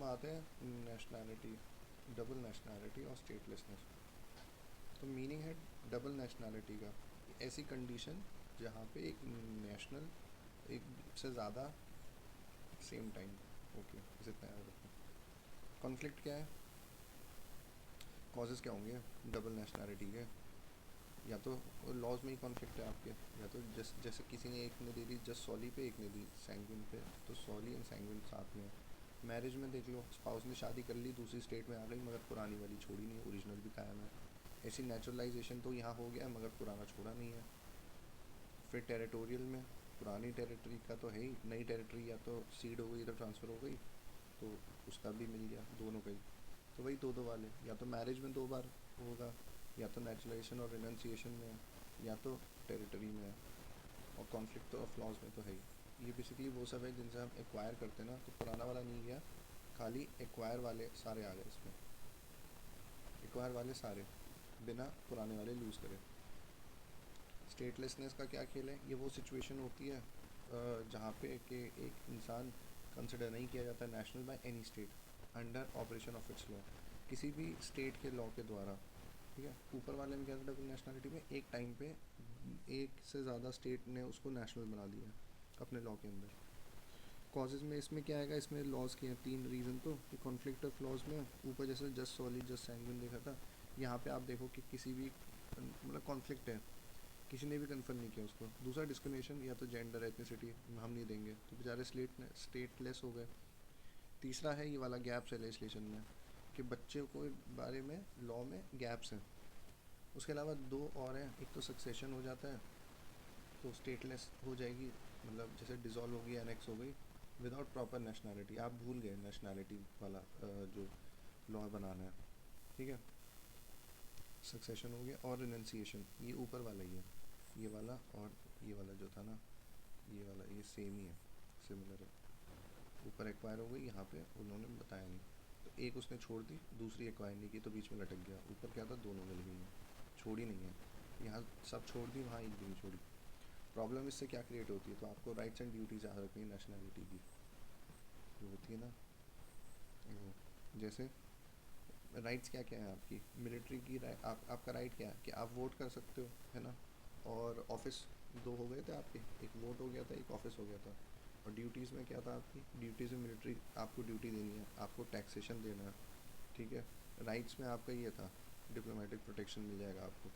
आते हैं nationality, double nationality और स्टेटलेसनेस। तो मीनिंग है डबल नेशनैलिटी का ऐसी कंडीशन जहाँ पे एक नेशनल एक से ज़्यादा सेम टाइम। ओके, इसे इतना याद रखो। कॉन्फ्लिक्ट क्या है, कॉजेज़ क्या होंगे डबल नेशनैलिटी के? या तो लॉज में ही कॉन्फ्लिक्ट है आपके, या तो जैसे किसी ने एक ने दे दी जस्ट सॉली पे, एक ने दी सैंगविन पे, तो सॉली एंड सैंगविन साथ में है। मैरिज में देख लो, स्पाउस ने शादी कर ली, दूसरी स्टेट में आ गई, मगर पुरानी वाली छोड़ी नहीं, ओरिजिनल भी कायम है। ऐसी नेचुरलाइजेशन तो यहाँ हो गया है, मगर पुराना छोड़ा नहीं है। फिर टेरिटोरियल में पुरानी टेरिटरी का तो है ही, नई टेरिटरी या तो सीड हो गई तो ट्रांसफ़र हो गई, तो उसका भी मिल गया दोनों का ही। तो वही दो दो वाले, या तो मैरिज में दो बार होगा, या तो नेचुरलाइजेशन और रिनंसिएशन में है, या तो टेरिटरी में है। और कॉन्फ्लिक्ट ऑफ लॉज में तो है ही। ये बेसिकली वो सब है जिनसे हम एक्वायर करते हैं ना, तो पुराना वाला नहीं गया, खाली एक्वायर वाले सारे आ गए इसमें। एक्वायर वाले सारे बिना पुराने वाले लूज़ करे। स्टेटलेसनेस का क्या खेल है, ये वो सिचुएशन होती है जहाँ पे कि एक इंसान कंसिडर नहीं किया जाता national by any state under operation of its law, किसी भी स्टेट के लॉ के द्वारा। ठीक है, ऊपर वाले में क्या था, डबल नेशनलिटी में एक टाइम पे एक से ज़्यादा स्टेट ने उसको नेशनल बना दिया अपने लॉ के अंदर। कॉजेज़ में इसमें क्या आएगा, इसमें लॉज के हैं तीन रीज़न, तो कि कॉन्फ्लिक्ट ऑफ लॉज में ऊपर जैसे जस्ट सॉलिड जस्ट सैंगविन देखा था, यहाँ पे आप देखो कि किसी भी मतलब कॉन्फ्लिक्ट है, किसी ने भी कन्फर्म नहीं किया उसको। दूसरा डिस्क्रिमिनेशन, या तो जेंडर एथनिसिटी हम नहीं देंगे, तो बेचारे स्टेटलेस हो गए। तीसरा है ये वाला गैप्स है लेजिस्लेशन में, कि बच्चे को बारे में लॉ में गैप्स हैं। उसके अलावा दो और हैं, एक तो सक्सेशन हो जाता है तो स्टेटलेस हो जाएगी, मतलब जैसे डिज़ोल्व हो गई, एनेक्स हो गई विदाउट प्रॉपर नेशनैलिटी, आप भूल गए नेशनैलिटी वाला जो लॉ बनाना है। ठीक है, सक्सेशन हो गया। और रिनंसिएशन ये ऊपर वाला ही है, ये वाला और ये वाला जो था ना, ये वाला ये सेम ही है, सिमिलर है। ऊपर एक्वायर हो गई, यहाँ पे उन्होंने बताया नहीं, तो एक उसने छोड़ दी, दूसरी एक्वायर नहीं की, तो बीच में लटक गया। ऊपर क्या था, दोनों मिल गई हैं, छोड़ी नहीं है। यहाँ सब छोड़ दी, वहाँ एक भी नहीं छोड़ी। प्रॉब्लम इससे क्या क्रिएट होती है, तो आपको राइट्स एंड ड्यूटीज़ याद रखनी है नेशनैलिटी की, जो होती है ना वो, जैसे राइट्स क्या क्या है आपकी, मिलिट्री की आपका राइट क्या है कि आप वोट कर सकते हो, है ना। और ऑफिस दो हो गए थे आपके, एक वोट हो गया था, एक ऑफिस हो गया था। और ड्यूटीज़ में क्या था आपकी, ड्यूटीज़ में मिलिट्री आपको ड्यूटी देनी है, आपको टैक्सेशन देना है। ठीक है, राइट्स में आपका ये था डिप्लोमेटिक प्रोटेक्शन मिल जाएगा आपको।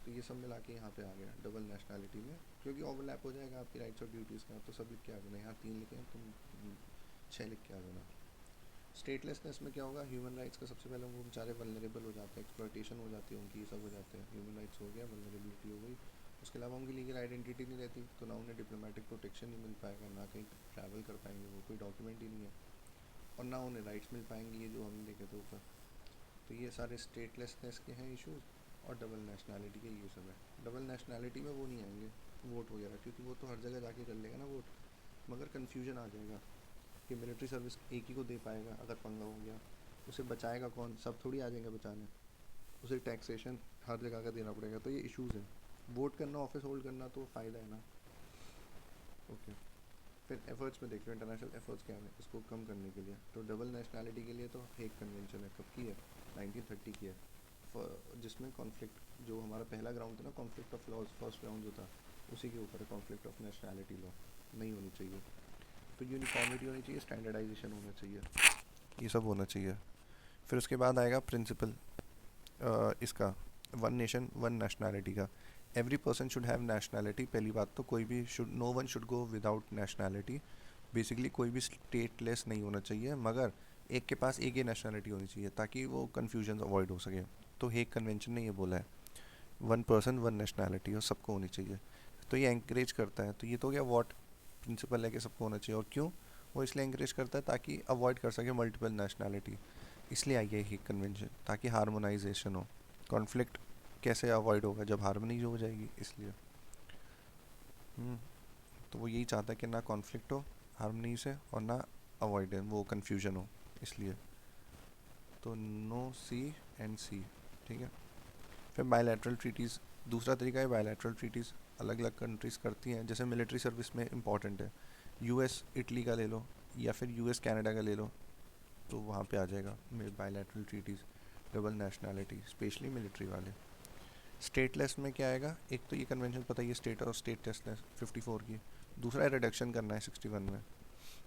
तो ये सब मिला के यहाँ पे आ गया डबल नेशनैलिटी में, क्योंकि ओवरलैप हो जाएगा आपकी राइट्स और ड्यूटीज़ का, तो सब लिख के आ देना, यहाँ तीन लिखे हैं तुम छः लिख के आ देना। स्टेटलेसनेस में क्या होगा, ह्यूमन राइट्स का सबसे पहले वो बेचारे वल्नरेबल हो जाते हैं, एक्सप्लॉयटेशन हो जाती है उनकी, ये सब हो जाते हैं। ह्यूमन राइट्स हो गया, वल्नरेबिलिटी हो गई। उसके अलावा उनकी लीगल आइडेंटिटी नहीं रहती, तो ना उन्हें डिप्लोमेटिक प्रोटेक्शन नहीं मिल पाएगा, ना कहीं ट्रैवल कर पाएंगे, वो कोई डॉक्यूमेंट ही नहीं है। और ना उन्हें राइट्स मिल पाएंगे, ये जो हमने देखे थे ऊपर। तो ये सारे स्टेटलेसनेस के हैं इश्यूज़, और डबल नेशनैलिटी के ये सब है। डबल नेशनैलिटी में वो नहीं आएंगे वोट वगैरह, क्योंकि वो तो हर जगह जाके कर लेगा ना वोट, मगर कन्फ्यूजन आ जाएगा कि मिलिट्री सर्विस एक ही को दे पाएगा, अगर पंगा हो गया उसे बचाएगा कौन, सब थोड़ी आ जाएंगे बचाने। उसे टैक्सेशन हर जगह का देना पड़ेगा, तो ये इश्यूज़ हैं। वोट करना, ऑफिस होल्ड करना तो फ़ायदा है ना। ओके, फिर एफर्ट्स में देख लो, इंटरनेशनल एफर्ट्स क्या है इसको कम करने के लिए। तो डबल नेशनैलिटी के लिए तो हेग कन्वेंशन है, कब की है, 1930 की है, जिसमें कॉन्फ्लिक्ट जो हमारा पहला ग्राउंड था ना, conflict of laws first ground जो था, उसी के ऊपर है कॉन्फ्लिक्ट ऑफ नेशनैलिटी लॉ। नहीं होनी चाहिए, फिर यूनिफॉर्मिटी होनी चाहिए, स्टैंडर्डाइजेशन होना चाहिए, ये सब होना चाहिए। फिर उसके बाद आएगा प्रिंसिपल इसका, वन नेशन वन नेशनैलिटी का। Every person should have nationality, पहली बात तो कोई भी should, no one should go without nationality. Basically कोई भी स्टेटलेस नहीं होना चाहिए, मगर एक के पास एक ही नेशनैलिटी होनी चाहिए, ताकि वो कन्फ्यूजन अवॉइड हो सके। तो हेग कन्वेंशन ने ये बोला है, वन पर्सन वन नेशनैलिटी, और सबको होनी चाहिए। तो ये एंकरेज करता है, तो ये तो क्या वॉट प्रिंसिपल है कि सबको होना चाहिए। और क्यों वो इसलिए एंकरेज करता है, ताकि अवॉइड कर सके मल्टीपल नेशनैलिटी। इसलिए आई है हेग कन्वेंशन, ताकि हारमोनाइजेशन हो। कॉन्फ्लिक्ट कैसे अवॉइड होगा, जब हारमोनी हो जाएगी, इसलिए। हम्म, तो वो यही चाहता है कि ना कॉन्फ्लिक्ट हो हारमोनी से, और ना अवॉइड वो कन्फ्यूजन हो, इसलिए। तो नो सी एंड सी, ठीक है। फिर बायलैटरल ट्रीटीज़, दूसरा तरीका है बायलैटरल ट्रीटीज़, अलग अलग कंट्रीज़ करती हैं, जैसे मिलिट्री सर्विस में इंपॉर्टेंट है, यूएस इटली का ले लो, या फिर यूएस कनाडा का ले लो, तो वहाँ पे आ जाएगा bilateral treaties, double nationality, specially military वाले। स्टेटलेस में क्या आएगा, एक तो ये कन्वेंशन पता ही है स्टेट और स्टेटलेसनेस 54 की, दूसरा रिडक्शन करना है 61 में।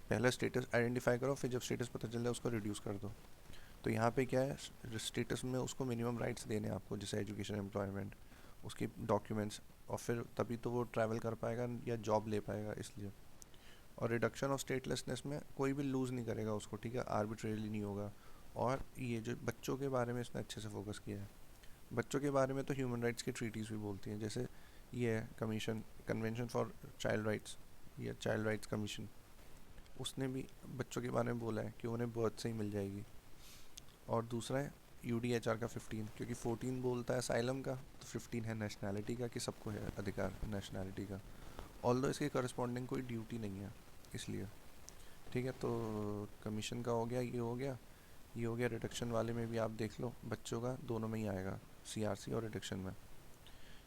पहले स्टेटस आइडेंटिफाई करो, फिर जब स्टेटस पता चल जाए उसको रिड्यूस कर दो। तो यहाँ पे क्या है, स्टेटस में उसको मिनिमम राइट्स देने हैं आपको, जैसे एजुकेशन, एम्प्लॉयमेंट, उसकी डॉक्यूमेंट्स, और फिर तभी तो वो ट्रैवल कर पाएगा या जॉब ले पाएगा, इसलिए। और रिडक्शन ऑफ स्टेटलेसनेस में कोई भी लूज़ नहीं करेगा उसको, ठीक है, आर्बिट्रेरली नहीं होगा। और ये जो बच्चों के बारे में इसने अच्छे से फोकस किया है, बच्चों के बारे में तो ह्यूमन राइट्स की ट्रीटीज़ भी बोलती हैं, जैसे ये है commission, convention for child rights या चाइल्ड राइट्स कमीशन, उसने भी बच्चों के बारे में बोला है कि उन्हें बर्थ से ही मिल जाएगी। और दूसरा है UDHR का 15, क्योंकि 14 बोलता है असाइलम का, तो 15 है नेशनैलिटी का, कि सबको है अधिकार नेशनैलिटी का, ऑल्दो इसके करस्पॉन्डिंग कोई ड्यूटी नहीं है, इसलिए। ठीक है, तो कमीशन का हो गया, ये हो गया, ये हो गया। रिडक्शन वाले में भी आप देख लो, बच्चों का दोनों में ही आएगा, CRC और रिडक्शन में।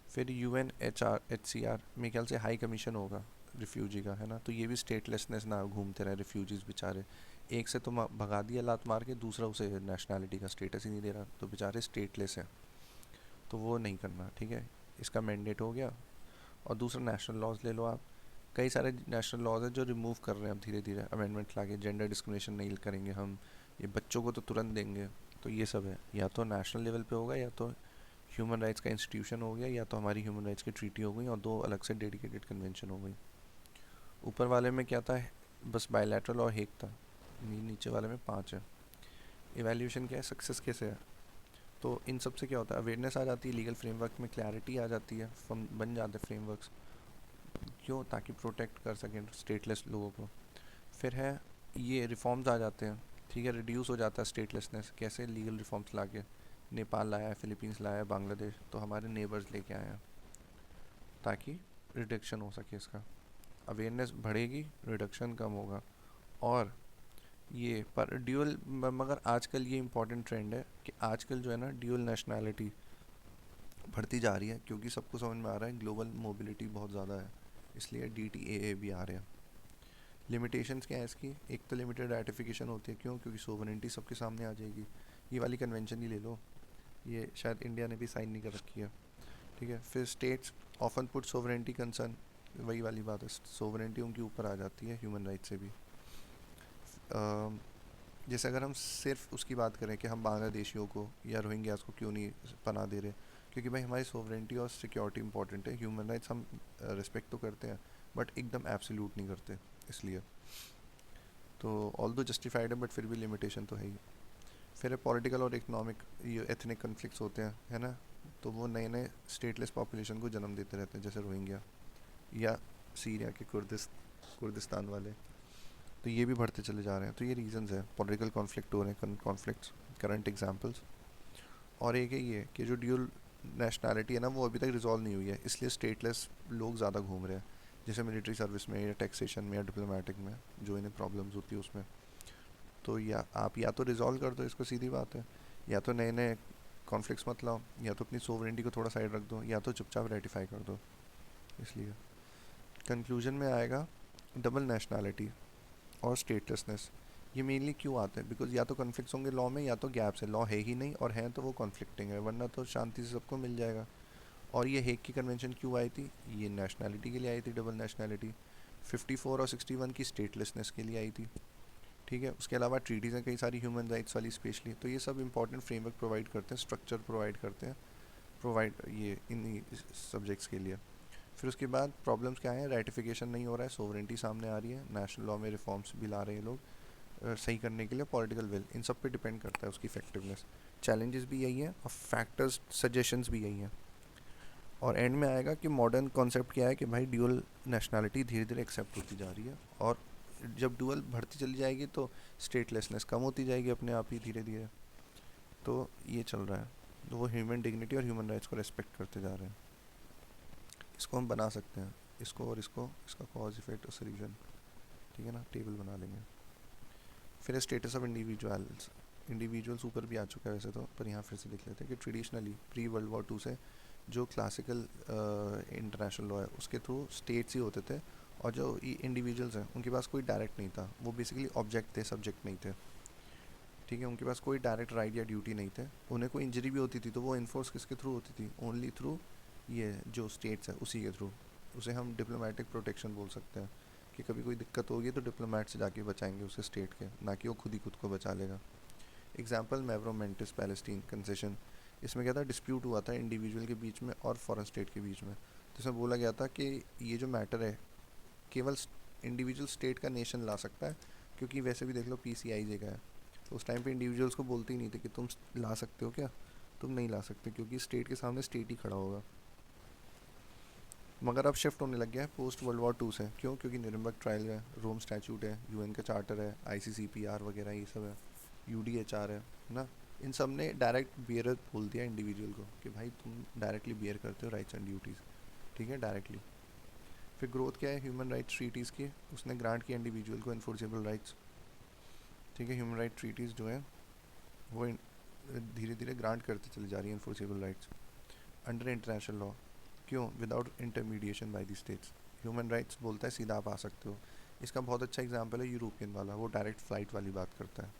फिर UNHCR मेरे ख्याल से हाई कमीशन होगा रिफ्यूजी का, है ना, तो ये भी स्टेटलेसनेस ना घूमते रहे रिफ्यूजीज बेचारे, एक से तो भगा दिया लात मार के, दूसरा उसे नेशनैलिटी का स्टेटस ही नहीं दे रहा, तो बेचारे स्टेटलेस हैं, तो वो नहीं करना, ठीक है, इसका मैंडेट हो गया। और दूसरा नेशनल लॉज ले लो आप, कई सारे नेशनल लॉज हैं जो रिमूव कर रहे हैं अब धीरे धीरे, अमेंडमेंट लाके, जेंडर डिस्क्रिमिनेशन नहीं करेंगे हम, ये बच्चों को तो तुरंत देंगे, तो ये सब है, या तो नेशनल लेवल पे होगा, या तो ह्यूमन राइट्स का इंस्टीट्यूशन हो गया, या तो हमारी ह्यूमन राइट्स की ट्रीटी हो गई, और दो अलग से डेडिकेटेड कन्वेंशन हो गई। ऊपर वाले में क्या था, बस बायलैटरल और हेग था, नीचे वाले में 5 है। इवैल्यूएशन क्या है, सक्सेस कैसे है, तो इन सब से क्या होता है, अवेयरनेस आ जाती है, लीगल फ्रेमवर्क में क्लैरिटी आ जाती है, बन जाते फ्रेमवर्क्स, क्यों, ताकि प्रोटेक्ट कर सकें स्टेटलेस लोगों को। फिर है ये रिफॉर्म्स आ जाते हैं, ठीक है, रिड्यूस हो जाता है स्टेटलेसनेस, कैसे, लीगल रिफॉर्म्स लाके, नेपाल लाया है, फिलीपींस लाया है, बांग्लादेश, तो हमारे नेबर्स लेके आए हैं, ताकि रिडक्शन हो सके इसका, अवेयरनेस बढ़ेगी, रिडक्शन कम होगा। और ये पर ड्यूअल, मगर आजकल ये इम्पॉर्टेंट ट्रेंड है कि आजकल जो है ना ड्यूअल नेशनैलिटी बढ़ती जा रही है, क्योंकि सबको समझ में आ रहा है ग्लोबल मोबिलिटी बहुत ज़्यादा है, इसलिए DTAA भी आ रहे हैं। लिमिटेशंस क्या है इसकी, एक तो लिमिटेड राटिफिकेशन होती है, क्यों, क्योंकि सोवरेनिटी सबके सामने आ जाएगी। ये वाली कन्वेंशन ही ले लो, ये शायद इंडिया ने भी साइन नहीं कर रखी है, ठीक है। फिर states often put sovereignty concern, वही वाली बात है, सोवरेनिटी उनकी ऊपर आ जाती है ह्यूमन राइट से भी। जैसे अगर हम सिर्फ उसकी बात करें कि हम बांग्लादेशियों को या रोहिंग्यास को क्यों नहीं पनाह दे रहे, क्योंकि भाई हमारी सोवरेनिटी और सिक्योरिटी इंपॉर्टेंट है, ह्यूमन राइट्स हम रिस्पेक्ट तो करते हैं, बट एकदम एब्सोल्यूट नहीं करते, इसलिए। तो ऑल दो जस्टिफाइड है, बट फिर भी लिमिटेशन तो है ही। फिर है पॉलिटिकल और इकोनॉमिक, ये एथनिक कन्फ्लिक्ट्स होते हैं, है ना, तो वो नए नए स्टेटलेस पॉपुलेशन को जन्म देते रहते हैं, जैसे रोहिंग्या या सीरिया के कुर्दिस्तान वाले, तो ये भी बढ़ते चले जा रहे हैं। तो ये रीजंस है, पॉलिटिकल कॉन्फ्लिक्ट हो रहे हैं, कॉन्फ्लिक्ट्स, करंट एग्जांपल्स। और एक है ये कि जो ड्यूल नेशनैलिटी है ना, वो अभी तक रिजॉल्व नहीं हुई है, इसलिए स्टेटलेस लोग ज़्यादा घूम रहे हैं, जैसे मिलिट्री सर्विस में या टैक्सेशन में या डिप्लोमेटिक में, जो इन्हें प्रॉब्लम्स होती है उसमें। तो या आप या तो रिजॉल्व कर दो इसको, सीधी बात है, या तो नए नए कॉन्फ्लिक्ट्स मत लाओ, या तो अपनी सोवरेनिटी को थोड़ा साइड रख दो, या तो चुपचाप रेटिफाई कर दो, इसलिए। कंक्लूजन में आएगा डबल नेशनैलिटी और स्टेटलेसनेस, ये मेनली क्यों आता है, बिकॉज या तो कॉन्फ्लिक्ट्स होंगे लॉ में, या तो गैप्स है, लॉ है ही नहीं, और हैं तो वो कॉन्फ्लिक्टिंग है, वरना तो शांति से सबको मिल जाएगा। और ये हेग की कन्वेंशन क्यों आई थी, ये नेशनैलिटी के लिए आई थी, डबल नेशनैलिटी। 54 और 61 की स्टेटलेसनेस के लिए आई थी, ठीक है। उसके अलावा ट्रीटीज़ हैं कई सारी ह्यूमन राइट्स वाली स्पेशली, तो ये सब इंपॉर्टेंट फ्रेमवर्क प्रोवाइड करते हैं, स्ट्रक्चर प्रोवाइड करते हैं, प्रोवाइड ये इन सब्जेक्ट्स के लिए। फिर उसके बाद प्रॉब्लम्स क्या हैं, रेटिफिकेशन नहीं हो रहा है, सोवरेनिटी सामने आ रही है, नेशनल लॉ में रिफॉर्म्स भी ला रहे हैं लोग सही करने के लिए, पॉलिटिकल विल, इन सब पे डिपेंड करता है उसकी इफेक्टिवनेस। चैलेंजेस भी यही हैं और फैक्टर्स सजेशंस भी यही हैं। और एंड में आएगा कि मॉडर्न कॉन्सेप्ट क्या है, कि भाई ड्यूअल नेशनैलिटी धीरे धीरे एक्सेप्ट होती जा रही है, और जब ड्यूअल बढ़ती चली जाएगी तो स्टेटलेसनेस कम होती जाएगी अपने आप ही धीरे धीरे। तो ये चल रहा है, तो वो ह्यूमन डिग्निटी और ह्यूमन राइट्स को रेस्पेक्ट करते जा रहे हैं। इसको हम बना सकते हैं, इसको और इसको, इसका कॉज इफेक्ट और सोल्यूशन, ठीक है ना, टेबल बना लेंगे। फिर स्टेटस ऑफ इंडिविजुअल्स, इंडिविजुअल्स ऊपर भी आ चुका है वैसे तो, पर यहाँ फिर से देख लेते हैं कि ट्रेडिशनली प्री वर्ल्ड वॉर 2 से जो क्लासिकल इंटरनेशनल लॉ है उसके थ्रू स्टेट्स ही होते थे, और जो इंडिविजुअल्स हैं उनके पास कोई डायरेक्ट नहीं था, वो बेसिकली ऑब्जेक्ट थे, सब्जेक्ट नहीं थे। ठीक है, उनके पास कोई डायरेक्ट राइट या ड्यूटी नहीं थे। उन्हें कोई इंजरी भी होती थी तो वो इन्फोर्स किसके थ्रू होती थी, ओनली थ्रू ये जो स्टेट्स है उसी के थ्रू। उसे हम डिप्लोमेटिक प्रोटेक्शन बोल सकते हैं कि कभी कोई दिक्कत होगी तो डिप्लोमेट से जाके बचाएंगे उसे स्टेट के, ना कि वो खुद ही खुद को बचा लेगा। Example Mavrommatis Palestine concession. इसमें क्या था, डिस्प्यूट हुआ था इंडिविजुअल के बीच में और फॉरेन स्टेट के बीच में। तो इसमें बोला गया था कि ये जो मैटर है केवल इंडिविजुअल स्टेट का नेशन ला सकता है, क्योंकि वैसे भी देख लो पीसीआई जगह है। तो उस टाइम पे इंडिविजुअल्स को बोलते ही नहीं थे कि तुम ला सकते हो क्या, तुम नहीं ला सकते, क्योंकि स्टेट के सामने स्टेट ही खड़ा होगा। मगर अब शिफ्ट होने लग गया है पोस्ट वर्ल्ड वॉर 2 से। क्यों? क्योंकि न्यूरम्बर्ग ट्रायल है, रोम स्टैचूट है, यूएन का चार्टर है, आईसीसीपीआर वगैरह ये सब है, यूडीएचआर है ना। इन सब ने डायरेक्ट बियर बोल दिया इंडिविजुअल को कि भाई तुम डायरेक्टली बियर करते हो राइट्स एंड ड्यूटीज़, ठीक है, डायरेक्टली। फिर ग्रोथ क्या है ह्यूमन राइट्स ट्रीटीज़ की, उसने ग्रांट किया इंडिविजुअल को इन्फोर्सेबल राइट्स, ठीक है। ह्यूमन राइट ट्रीटीज़ जो है वो धीरे धीरे ग्रांट करते चली जा रही है enforceable rights under international law. क्यों? Without intermediation by the states. Human rights बोलता है सीधा आप आ सकते हो। इसका बहुत अच्छा एग्जांपल है यूरोपियन वाला, वो डायरेक्ट फ़्लाइट वाली बात करता है,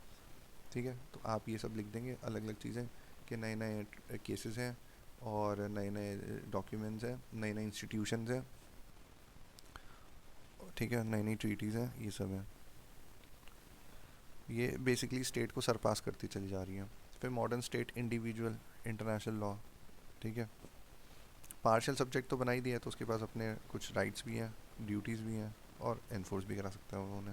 ठीक है। तो आप ये सब लिख देंगे अलग अलग चीज़ें कि नए नए केसेस हैं और नए नए डॉक्यूमेंट्स हैं, नए नए इंस्टीट्यूशंस हैं, ठीक है, नई नई ट्रीटीज़ हैं, ये सब है। ये बेसिकली स्टेट को सरपास करती चली जा रही है। फिर modern state, individual, international law, ठीक है। पार्शियल सब्जेक्ट तो बना ही दिया है, तो उसके पास अपने कुछ राइट्स भी हैं, ड्यूटीज़ भी हैं, और एनफोर्स भी करा सकता है उन्होंने।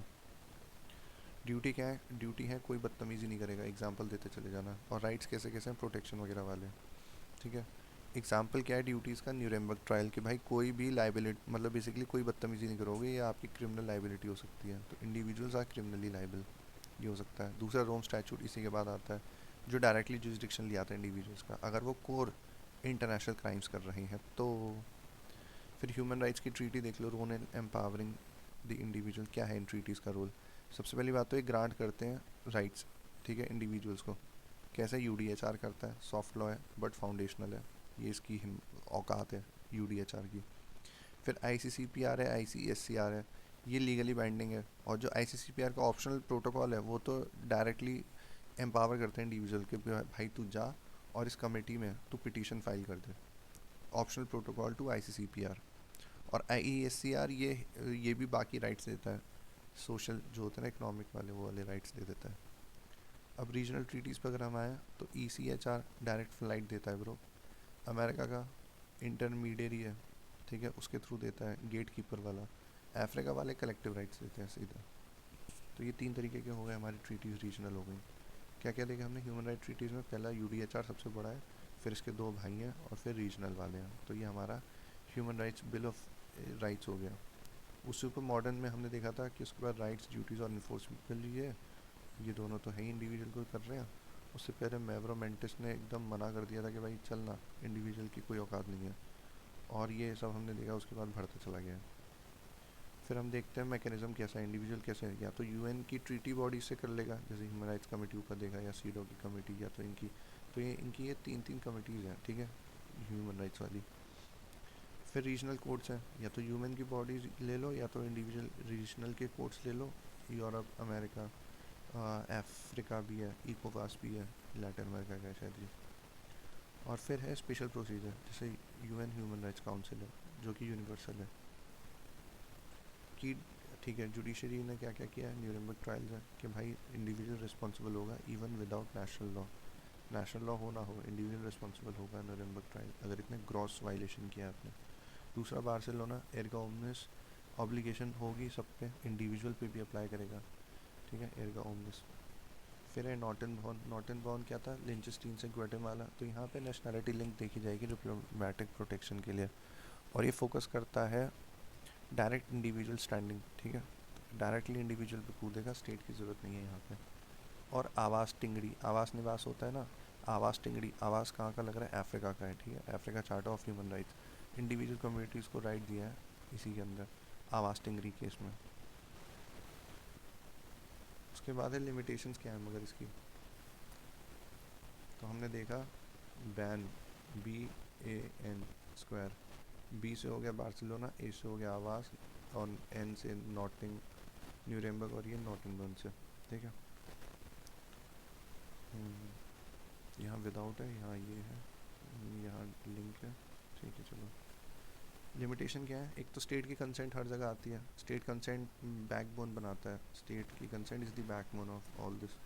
ड्यूटी क्या है? ड्यूटी है कोई बदतमीज़ी नहीं करेगा, एग्जांपल देते चले जाना। और राइट्स कैसे कैसे हैं? प्रोटेक्शन वगैरह वाले, ठीक है। एग्जांपल क्या है ड्यूटीज़ का? न्यूरेमबर्ग ट्रायल कि भाई कोई भी लाइबिलिटी, मतलब बेसिकली कोई बदतमीज़ी नहीं करोगे, ये आपकी क्रिमिनल लाइबिलिटी हो सकती है, तो इंडिविजुअल्स आर क्रिमिनली लाइबल, ये हो सकता है। दूसरा रोम स्टैचूट इसी के बाद आता है, जो डायरेक्टली जुरिस्डिक्शन लिया था इंडिविजुअल्स का, अगर वो कोर इंटरनेशनल क्राइम्स कर रहे हैं तो। फिर ह्यूमन राइट्स की ट्रीटी देख लो, role in empowering the individual, क्या है इन ट्रीटीज़ का रोल? सबसे पहली बात तो ये ग्रांट करते हैं राइट्स, ठीक है, इंडिविजुअल्स को। कैसे? यूडीएचआर करता है, सॉफ्ट लॉ है बट फाउंडेशनल है, ये इसकी औकात है यूडीएचआर की। फिर आईसीसीपीआर है, आईसीएससीआर है, ये लीगली बाइंडिंग है। और जो आईसीसीपीआर का ऑप्शनल प्रोटोकॉल है वो तो डायरेक्टली एम्पावर करते हैं इंडिविजुअल के, भाई तू जा और इस कमेटी में तू पिटीशन फाइल कर दे, ऑप्शनल प्रोटोकॉल टू आईसीसीपीआर। और आईईएससीआर ये भी बाकी राइट्स देता है, सोशल जो होते हैं ना, इकोनॉमिक वाले, वो वाले राइट्स दे देता है। अब रीजनल ट्रीटीज़ पर अगर हम आए तो ईसीएचआर डायरेक्ट फ्लाइट देता है ब्रो, अमेरिका का इंटरमीडियरी है, ठीक है, उसके थ्रू देता है, गेट कीपर वाला। अफ्रीका वाले कलेक्टिव राइट्स देते हैं सीधा। तो ये 3 तरीके के हो गए हमारी ट्रीटीज़, रीजनल हो गई। क्या क्या देखा हमने ह्यूमन राइट ट्रीटीज़ में? पहला यूडीएचआर सबसे बड़ा है, फिर इसके 2 भाई हैं, और फिर रीजनल वाले हैं। तो ये हमारा human rights bill of rights हो गया। उससे ऊपर मॉडर्न में हमने देखा था कि उसके बाद राइट्स, ड्यूटीज़ और इन्फोर्समेंट, ये दोनों तो है ही इंडिविजुअल को कर रहे हैं। उससे पहले मेवरोमेंटिस ने एकदम मना कर दिया था कि भाई चलना, इंडिविजुअल की कोई औकात नहीं है। और ये सब हमने देखा, उसके बाद बढ़ता चला गया। फिर हम देखते हैं मैकेनिज्म कैसा है, इंडिविजुअल कैसे है, या तो यूएन की ट्रीटी बॉडी से कर लेगा, जैसे ह्यूमन राइट्स कमेटी ऊपर देखा, या सीडो की कमेटी, या तो इनकी। तो ये इनकी ये 3 कमेटीज़ हैं, ठीक है, ह्यूमन राइट्स वाली। फिर रीजनल कोर्ट्स हैं, या तो यूएन की बॉडी ले लो, या तो इंडिविजुअल रीजनल के कोर्ट्स ले लो। यूरोप, अमेरिका, अफ्रीका भी है, इकोवास भी है, लैटिन अमेरिका का है शायद ये। और फिर है स्पेशल प्रोसीजर, जैसे यूएन ह्यूमन राइट्स काउंसिल है, जो कि यूनिवर्सल है कि, ठीक है। जुडिशरी ने क्या क्या किया है? न्यूरेमबर्ग ट्रायल्स है कि भाई इंडिविजुअल रिस्पॉन्सिबल होगा even without national law, national law हो ना हो, इंडिविजुअल रिस्पॉन्सिबल होगा न्यूरेमबर्ग ट्रायल अगर इतने ग्रॉस वायलेशन किया आपने। दूसरा बार्सिलोना एर्गा ओमनिस, ऑब्लिगेशन होगी सब पे, इंडिविजुअल पे भी अप्लाई करेगा, ठीक है, एर्गा ओमनिस। फिर है नॉर्टन बॉर्न। नॉर्टन बॉर्न क्या था? लिंचेस्टीन से ग्वाटेमाला। तो यहाँ पे नेशनैलिटी लिंक देखी जाएगी डिप्लोमेटिक प्रोटेक्शन के लिए, और ये फोकस करता है डायरेक्ट इंडिविजुअल स्टैंडिंग, ठीक है, डायरेक्टली इंडिविजुअल पे कूदेगा, स्टेट की ज़रूरत नहीं है यहाँ पे। और आवास टिंगड़ी, आवास निवास होता है ना, आवास टिंगड़ी, आवास कहाँ का लग रहा है? अफ्रीका का है, ठीक है, Africa charter of human rights, individual communities को राइट दिया है इसी के अंदर, आवास टिंगड़ी केस में। उसके बाद है लिमिटेशंस क्या है मगर इसकी, तो हमने देखा बैन, BAN², बी से हो गया बार्सिलोना, ए से हो गया आवास, और एन से नॉटिंग न्यूरेमबर्ग, और ये नॉटिंगबर्न से, ठीक है। यहाँ विदाउट है, यहाँ ये है, यहाँ लिंक है। ठीक है चलो। लिमिटेशन क्या है? एक तो स्टेट की कंसेंट हर जगह आती है, स्टेट कंसेंट बैकबोन बनाता है, स्टेट की consent is the backbone of all this.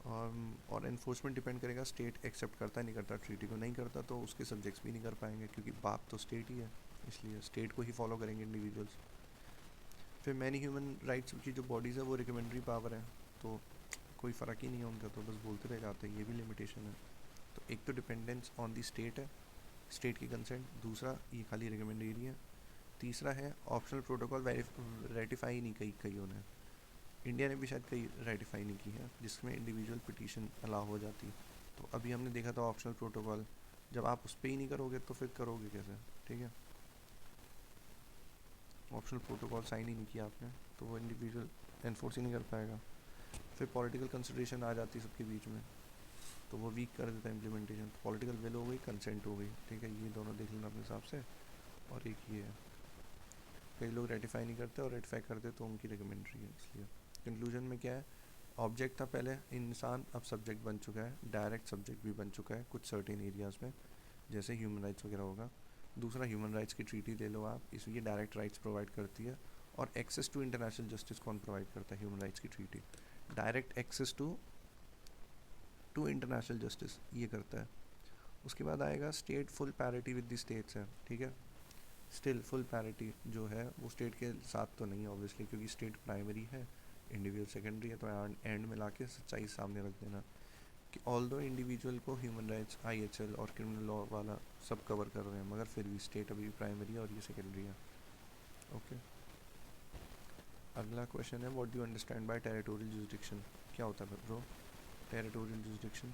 और इन्फोर्समेंट डिपेंड करेगा स्टेट एक्सेप्ट करता है नहीं करता ट्रीटी को। नहीं करता तो उसके सब्जेक्ट्स भी नहीं कर पाएंगे, क्योंकि बाप तो स्टेट ही है, इसलिए स्टेट को ही फॉलो करेंगे इंडिविजुअल्स। फिर मैनी ह्यूमन राइट्स की जो बॉडीज़ है वो रिकमेंडरी पावर है, तो कोई फ़र्क ही नहीं है उनका, तो बस बोलते रह जाते हैं, ये भी लिमिटेशन है। तो एक तो डिपेंडेंस ऑन दी स्टेट है, स्टेट की कंसेंट, दूसरा ये खाली रिकमेंडरी है, तीसरा है ऑप्शनल प्रोटोकॉल रेटिफाई नहीं कईयों ने, इंडिया ने भी शायद कई रेटिफाई नहीं की है, जिसमें इंडिविजुअल पिटीशन अलाउ हो जाती। तो अभी हमने देखा था ऑप्शनल प्रोटोकॉल, जब आप उस पर ही नहीं करोगे तो फिर करोगे कैसे? ठीक है, ऑप्शनल प्रोटोकॉल साइन ही नहीं किया आपने तो वो इंडिविजुअल एनफोर्स ही नहीं कर पाएगा। फिर पॉलिटिकल कंसिडरेशन आ जाती है सबके बीच में, तो वो वीक कर देता है इम्प्लीमेंटेशन। तो पॉलिटिकल विल हो गई, कंसेंट हो गई, ठीक है, ये दोनों देख लेना अपने हिसाब से। और एक ये है, कई लोग रेटिफाई नहीं करते और रेटिफाई करते तो उनकी रिकमेंडरी है। इसलिए कंक्लूजन में क्या है, ऑब्जेक्ट था पहले इंसान, अब सब्जेक्ट बन चुका है, डायरेक्ट सब्जेक्ट भी बन चुका है कुछ सर्टेन एरियाज़ में, जैसे ह्यूमन राइट्स वगैरह होगा। दूसरा, ह्यूमन राइट्स की ट्रीटी ले लो आप, इसमें ये डायरेक्ट राइट्स प्रोवाइड करती है। और एक्सेस टू इंटरनेशनल जस्टिस कौन प्रोवाइड करता है? ह्यूमन राइट्स की treaty direct access to international justice ये करता है। उसके बाद आएगा state full parity with the states है, ठीक है। स्टिल फुल पैरिटी जो है वो स्टेट के साथ तो नहीं है ऑब्वियसली, क्योंकि स्टेट प्राइमरी है, इंडिविजुअल सेकेंडरी है, तो एंड में लाके सच्चाई सामने रख देना कि ऑल दो इंडिविजुअल को ह्यूमन राइट्स, IHL और क्रिमिनल लॉ वाला सब कवर कर रहे हैं, मगर फिर भी स्टेट अभी प्राइमरी है और ये सेकेंडरी है। ओके, अगला क्वेश्चन है, what do you understand by territorial jurisdiction? क्या होता है bro territorial jurisdiction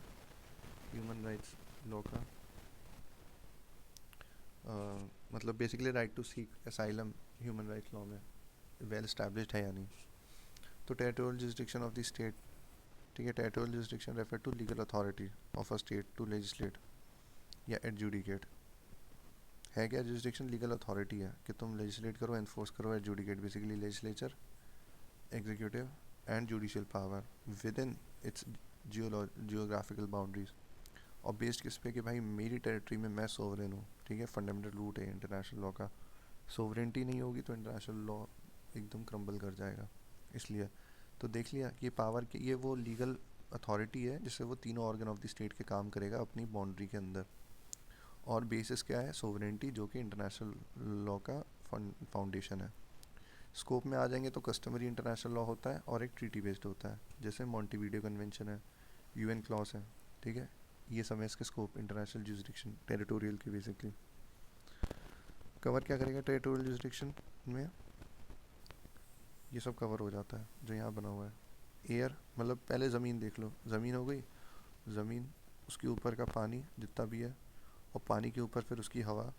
human rights law का? मतलब basically right to seek asylum human rights law में वेल एस्टैब्लिश्ड है या नहीं। तो territorial jurisdiction of the state, ठीक है, territorial jurisdiction refer to legal authority of a state to legislate या एडजुडिकेट। है क्या जुरिसडिक्शन? लीगल अथॉरिटी है कि तुम लेजिस्लेट करो, एनफोर्स करो, adjudicate, basically legislature, executive and judicial power with in its geographical boundaries. और बेस्ड किस पे कि भाई मेरी टेरिटरी में मैं सोवरेन हूँ, ठीक है, फंडामेंटल रूट है इंटरनेशनल लॉ का। सोवरेंटी नहीं होगी तो इंटरनेशनल लॉ एकदम क्रम्बल कर जाएगा। इसलिए तो देख लिया कि पावर के ये वो लीगल अथॉरिटी है जिससे वो तीनों ऑर्गन ऑफ द स्टेट के काम करेगा अपनी बाउंड्री के अंदर। और बेसिस क्या है? सोवरेंटी, जो कि इंटरनेशनल लॉ का फाउंडेशन है। स्कोप में आ जाएंगे तो कस्टमरी इंटरनेशनल लॉ होता है और एक ट्रीटी बेस्ड होता है, जैसे मॉन्टेविडियो कन्वेंशन है, UN क्लॉज है, ठीक है, ये सब है इसके स्कोप इंटरनेशनल जुरिसडिक्शन टेरिटोरियल की। बेसिकली कवर क्या करेगा टेरिटोरियल जुरिसडिक्शन में? ये सब कवर हो जाता है जो यहाँ बना हुआ है। एयर मतलब पहले ज़मीन देख लो, ज़मीन हो गई, ज़मीन, उसके ऊपर का पानी जितना भी है, और पानी के ऊपर फिर उसकी हवा,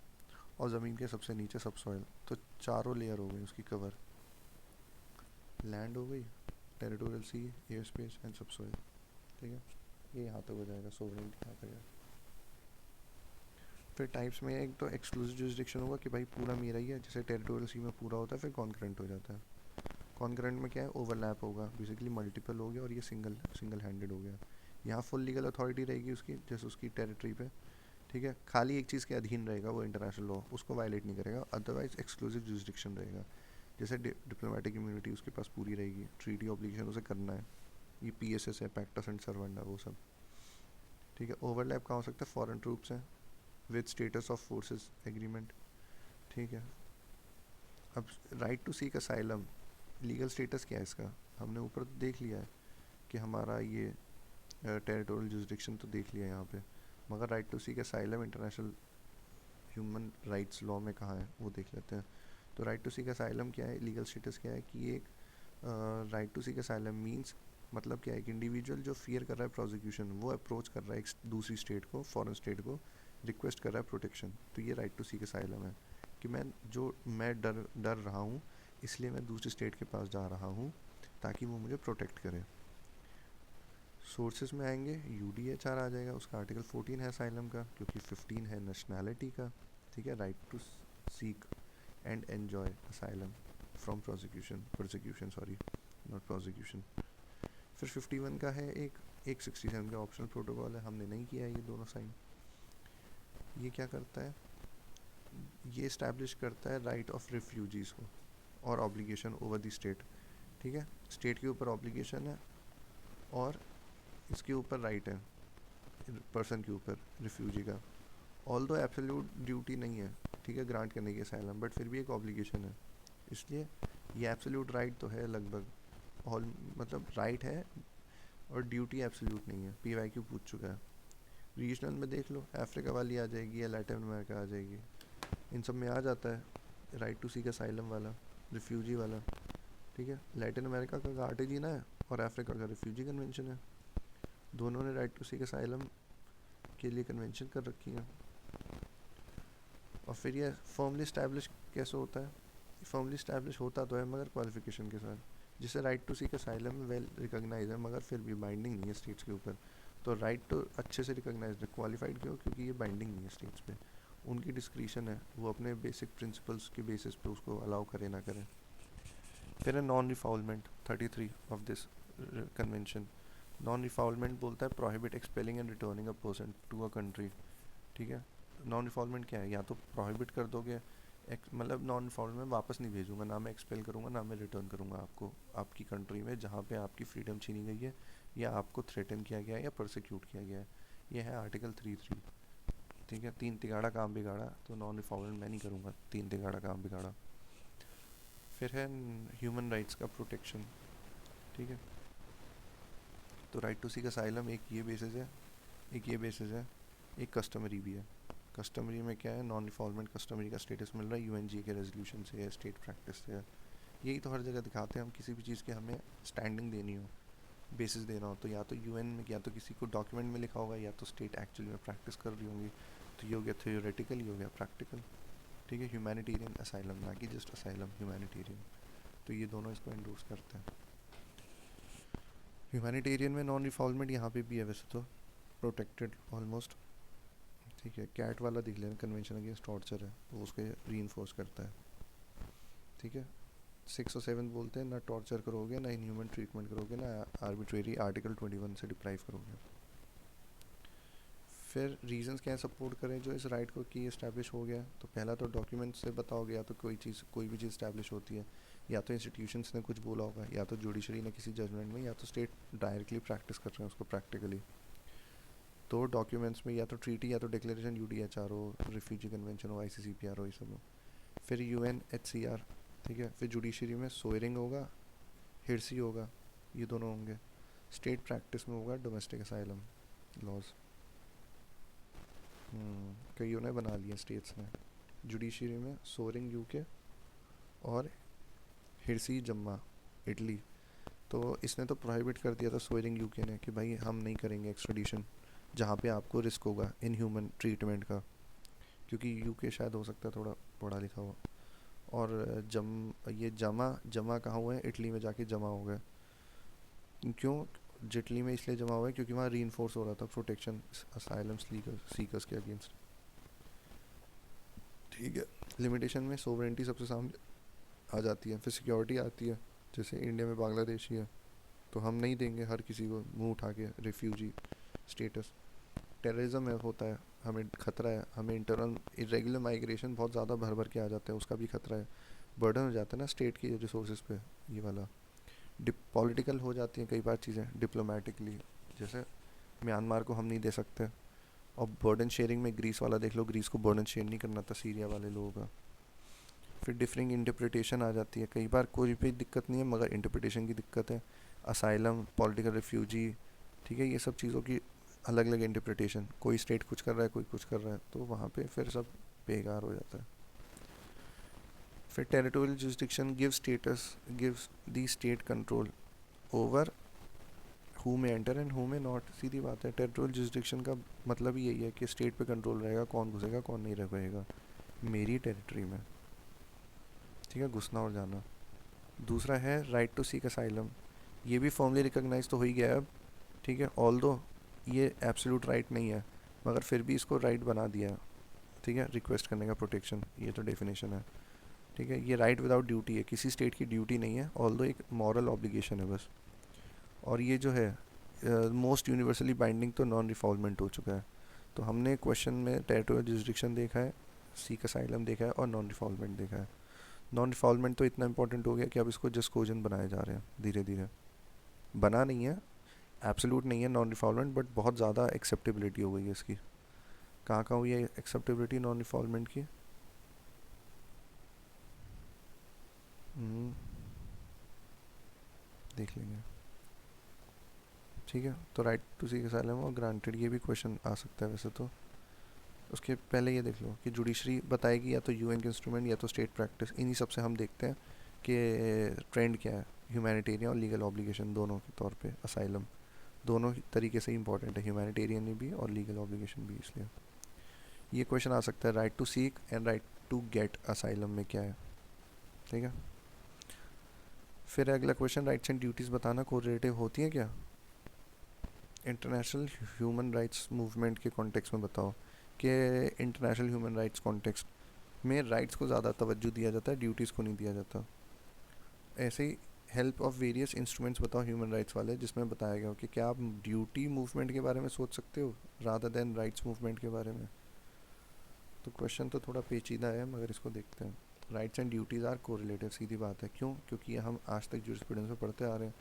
और ज़मीन के सबसे नीचे सब सॉइल, तो चारों लेयर हो गई उसकी कवर। लैंड हो गई, territorial C, air space and सब सॉइल, ठीक है, ये यहाँ तक हो जाएगा, सोवरेनिटी यहाँ तक है। फिर टाइप्स में एक तो एक्सक्लूसिव जुरिसडिक्शन होगा कि भाई पूरा मेरा ही है, जैसे टेरिटोरियल सी में पूरा होता है, फिर कॉन्करेंट हो जाता है। कॉन्करेंट में क्या है? ओवरलैप होगा, बेसिकली मल्टीपल हो गया, और ये सिंगल हैंडेड हो गया। यहाँ फुल लीगल अथॉरिटी रहेगी उसकी, जैसे उसकी टेरिटरी पे, ठीक है, खाली एक चीज़ के अधीन रहेगा वो, इंटरनेशनल लॉ, उसको वायलेट नहीं करेगा, अदरवाइज एक्सक्लूसिव जुरिसडिक्शन रहेगा। जैसे डिप्लोमेटिक इम्यूनिटी उसके पास पूरी रहेगी, ट्रीटी ऑब्लिगेशन उसे करना है, ये PSS है, पैक्टा एंड सर्वेंडा, वो सब, ठीक है। ओवरलैप कहाँ हो सकता है? फॉरेन ट्रूप्स हैं with status of forces agreement, ठीक है। अब right to seek asylum, legal status क्या है इसका? हमने ऊपर तो देख लिया है कि हमारा ये टेरिटोरियल जुरिसडिक्शन तो देख लिया है यहाँ पे, मगर right to seek asylum international human rights law में कहाँ है वो देख लेते हैं। तो राइट टू सीक असाइलम क्या है, लीगल स्टेटस क्या है कि एक right to seek asylum means, मतलब क्या है कि इंडिविजुअल जो फियर कर रहा है प्रोसिक्यूशन, वो अप्रोच कर रहा है एक दूसरी स्टेट को, फॉरेन स्टेट को, रिक्वेस्ट कर रहा है प्रोटेक्शन, तो ये राइट टू सीक असाइलम है कि मैं डर डर रहा हूँ, इसलिए मैं दूसरी स्टेट के पास जा रहा हूँ ताकि वो मुझे प्रोटेक्ट करे। सोर्सेज में आएंगे, UDHR आ जाएगा, उसका आर्टिकल 14 है असाइलम का, क्योंकि 15 है नेशनैलिटी का, ठीक है, right to seek and enjoy asylum from prosecution, not prosecution. फिर 51 का है एक एक 67 का ऑप्शनल प्रोटोकॉल है, हमने नहीं किया है ये दोनों साइन। ये क्या करता है, ये इस्टेब्लिश करता है राइट ऑफ रिफ्यूजीज़ को और ऑब्लिगेशन ओवर द स्टेट। ठीक है, स्टेट के ऊपर ऑब्लिगेशन है और इसके ऊपर राइट है पर्सन के ऊपर, रिफ्यूजी का। ऑल दो एब्सोल्यूट ड्यूटी नहीं है, ठीक है, ग्रांट करने की असाइलम, बट फिर भी एक ऑब्लिगेशन है। इसलिए ये एब्सोल्यूट राइट तो है लगभग, ऑल मतलब राइट है और ड्यूटी एब्सोल्यूट नहीं है। PYQ पूछ चुका है। रीजनल में देख लो, अफ्रीका वाली आ जाएगी या लैटिन अमेरिका आ जाएगी, इन सब में आ जाता है राइट टू सीक असाइलम वाला, रिफ्यूजी वाला। ठीक है, लैटिन अमेरिका का कार्टेजिना है और अफ्रीका का रिफ्यूजी कन्वेंशन है, दोनों ने राइट टू सीक असाइलम के लिए कन्वेंशन कर रखी है। और फिर ये फॉर्मली इस्टेब्लिश कैसे होता है, फॉर्मली इस्टेब्लिश होता तो है मगर क्वालिफिकेशन के साथ, जिसे right to seek asylum well recognise है मगर फिर भी बाइंडिंग नहीं है स्टेट्स के ऊपर। तो राइट तो अच्छे से रिकॉग्नाइज है, क्वालिफाइड क्यों, क्योंकि ये बाइंडिंग नहीं है स्टेट्स पे, उनकी डिस्क्रिशन है, वो अपने बेसिक प्रिंसिपल्स के बेसिस पे उसको अलाउ करे ना करें। फिर है non refoulement 33 of this convention. Non refoulement बोलता है prohibit expelling and returning a person to a country. ठीक है, नॉन रिफॉल्वमेंट क्या है, या तो प्रोहिबिट कर दोगे, मतलब नॉन रिफॉल्वमेंट वापस नहीं भेजूंगा, ना मैं एक्सपेल करूंगा ना मैं रिटर्न करूंगा आपको आपकी कंट्री में जहाँ पे आपकी फ्रीडम छीनी गई है या आपको थ्रेटन किया गया है या प्रोसिक्यूट किया गया है। ये है आर्टिकल 33। ठीक है, तीन तिगाड़ा काम बिगाड़ा, तो नॉन रिफॉल्वमेंट मैं नहीं करूँगा, तीन तिगाड़ा काम बिगाड़ा। फिर है ह्यूमन राइट्स का प्रोटेक्शन। ठीक है, तो राइट टू सीक असाइलम एक ये बेसिस है, एक ये बेसिस है, एक कस्टमरी भी है। कस्टमरी में क्या है, नॉन रिफॉल्वमेंट कस्टमरी का स्टेटस मिल रहा है UNG के रेजोल्यूशन से या स्टेट प्रैक्टिस से है। यही तो हर जगह दिखाते हैं, हम किसी भी चीज़ के हमें स्टैंडिंग देनी हो, बेसिस देना हो, तो या तो UN में या तो किसी को डॉक्यूमेंट में लिखा होगा या तो स्टेट एक्चुअली में प्रैक्टिस कर रही होंगी। तो ये हो गया थ्योरेटिकल, ये हो गया प्रैक्टिकल। ठीक है, ह्यूमैनिटेरियन असाइलम, ना कि जस्ट असाइलम, ह्यूमैनिटेरियन। तो ये दोनों इसको एंडोर्स करते हैं। ह्यूमैनिटेरियन में नॉन रिफॉल्वमेंट यहाँ पे भी है वैसे तो, प्रोटेक्टेड ऑलमोस्ट। ठीक है, कैट वाला देख लेना, कन्वेंशन अगेंस्ट टॉर्चर है, वो उसके री करता है। ठीक है, 6 और 7 बोलते हैं ना टॉर्चर करोगे, ना इनह्यूमन ट्रीटमेंट करोगे, ना आर्बिट्रेरी आर्टिकल 21 से डिप्राइव करोगे। फिर रीजंस क्या है सपोर्ट करें जो इस राइट को कि इस्टेब्लिश हो गया, तो पहला तो डॉक्यूमेंट से बताओगे, या तो कोई चीज़ कोई भी चीज़ इस्टेब्लिश होती है, या तो इंस्टीट्यूशंस ने कुछ बोला होगा, या तो जुडिशरी ने किसी जजमेंट में, या तो स्टेट डायरेक्टली प्रैक्टिस कर रहे हैं उसको प्रैक्टिकली। तो डॉक्यूमेंट्स में या तो ट्रीटी या तो डिक्लेरेशन UDHR हो, रिफ्यूजी कन्वेंशन हो, ICCPR हो, ये सब हो। फिर UNHCR। ठीक है, फिर जुडिशरी में सोयरिंग होगा, हिरसी होगा, ये दोनों होंगे। स्टेट प्रैक्टिस में होगा डोमेस्टिक असाइलम लॉज। कईयों ने बना लिया स्टेट्स ने। जुडिशरी में सोयरिंग UK और हिरसी जम्मा इटली। तो इसने तो प्रोहिबिट कर दिया था सोयरिंग UK ने कि भाई हम नहीं करेंगे एक्सट्रेडिशन जहाँ पे आपको रिस्क होगा इनह्यूमन ट्रीटमेंट का, क्योंकि UK शायद हो सकता है थोड़ा पढ़ा लिखा हुआ। और ये जमा कहाँ हुए हैं, इटली में जाके जमा हो गए। क्यों इटली में इसलिए जमा हुआ है क्योंकि वहाँ री हो रहा था प्रोटेक्शन असाइलम सीकर्स के अगेंस्ट। ठीक है, लिमिटेशन में सोवरेंटी सबसे सामने आ जाती है, फिर सिक्योरिटी आती है, जैसे इंडिया में बांग्लादेशी है तो हम नहीं देंगे हर किसी को मुंह उठा के रिफ्यूजी स्टेटस। टेररिज्म होता है, हमें खतरा है, हमें इंटरनल इरेगुलर माइग्रेशन बहुत ज़्यादा भर भर के आ जाते हैं, उसका भी खतरा है, बर्डन हो जाता है ना स्टेट की रिसोर्सेज पे। ये वाला पॉलिटिकल हो जाती हैं कई बार चीज़ें, डिप्लोमेटिकली, जैसे म्यांमार को हम नहीं दे सकते। और बर्डन शेयरिंग में ग्रीस वाला देख लो, ग्रीस को बर्डन शेयर नहीं करना था सीरिया वाले लोगों का। फिर डिफरिंग इंटरप्रिटेशन आ जाती है, कई बार कोई भी दिक्कत नहीं है मगर इंटरप्रिटेशन की दिक्कत है। असाइलम, पॉलिटिकल रिफ्यूजी, ठीक है, ये सब चीज़ों की अलग अलग इंटरप्रिटेशन, कोई स्टेट कुछ कर रहा है कोई कुछ कर रहा है, तो वहाँ पे फिर सब बेकार हो जाता है। फिर territorial jurisdiction gives the state control over who में एंटर एंड हु में नॉट। सीधी बात है, टेरिटोरियल जुरिस्डिक्शन का मतलब ही यही है कि स्टेट पे कंट्रोल रहेगा, कौन घुसेगा कौन नहीं रहेगा मेरी टेरिटरी में। ठीक है, घुसना और जाना। दूसरा है राइट टू सीक असाइलम, ये भी फॉर्मली रिकॉग्नाइज तो हो ही गया है अब। ठीक है, ऑल्दो ये एब्सोल्यूट राइट नहीं है मगर फिर भी इसको राइट बना दिया है। ठीक है, रिक्वेस्ट करने का प्रोटेक्शन, ये तो डेफिनेशन है। ठीक है, ये राइट विदाउट ड्यूटी है, किसी स्टेट की ड्यूटी नहीं है, ऑल्दो एक मॉरल ऑब्लिगेशन है बस। और ये जो है मोस्ट यूनिवर्सली बाइंडिंग तो नॉन रिफॉल्वमेंट हो चुका है। तो हमने क्वेश्चन में टेरिटोरियल जुरिसडिक्शन देखा है, सीक असाइलम देखा है और नॉन रिफॉल्वमेंट देखा है। नॉन रिफॉल्वमेंट तो इतना इंपॉर्टेंट हो गया कि अब इसको जस्कोजन बनाए जा रहे हैं धीरे धीरे। बना नहीं है, एब्सोल्यूट नहीं है नॉन रिफॉल्वमेंट, बट बहुत ज़्यादा एक्सेप्टेबिलिटी हो गई है इसकी। कहाँ कहाँ हुई है एक्सेप्टेबिलिटी नॉन रिफॉल्वमेंट की? हम्म, देख लेंगे। ठीक है, तो राइट टू सीक असाइलम और ग्रांटेड, ये भी क्वेश्चन आ सकता है वैसे तो। उसके पहले ये देख लो कि जुडिशरी बताएगी या तो यूएन के इंस्ट्रूमेंट या तो स्टेट प्रैक्टिस, इन्हीं सब से हम देखते हैं कि ट्रेंड क्या है। ह्यूमैनिटेरियन और लीगल ऑब्लिगेशन दोनों के तौर पे असाइलम दोनों तरीके से इंपॉर्टेंट है, ह्यूमैनिटेरियन भी और लीगल ऑब्लिगेशन भी। इसलिए ये क्वेश्चन आ सकता है, right to seek and right to get asylum में क्या है। ठीक है, फिर अगला क्वेश्चन, राइट्स एंड ड्यूटीज़ बताना कोरिलेटिव होती है क्या? इंटरनेशनल ह्यूमन राइट्स मूवमेंट के कॉन्टेक्स्ट में बताओ कि इंटरनेशनल ह्यूमन राइट्स कॉन्टेक्स्ट में राइट्स को ज़्यादा तवज्जो दिया जाता है, ड्यूटीज़ को नहीं दिया जाता। ऐसे ही हेल्प ऑफ वेरियस इंस्ट्रूमेंट्स बताओ ह्यूमन राइट्स वाले, जिसमें बताया गया हो कि क्या आप ड्यूटी मूवमेंट के बारे में सोच सकते हो रादर देन राइट्स मूवमेंट के बारे में। तो क्वेश्चन तो थोड़ा पेचीदा है मगर इसको देखते हैं। Rights and duties are correlative, सीधी बात है। क्यों? क्योंकि ये हम आज तक जूरिस्प्रूडेंस में पढ़ते आ रहे हैं।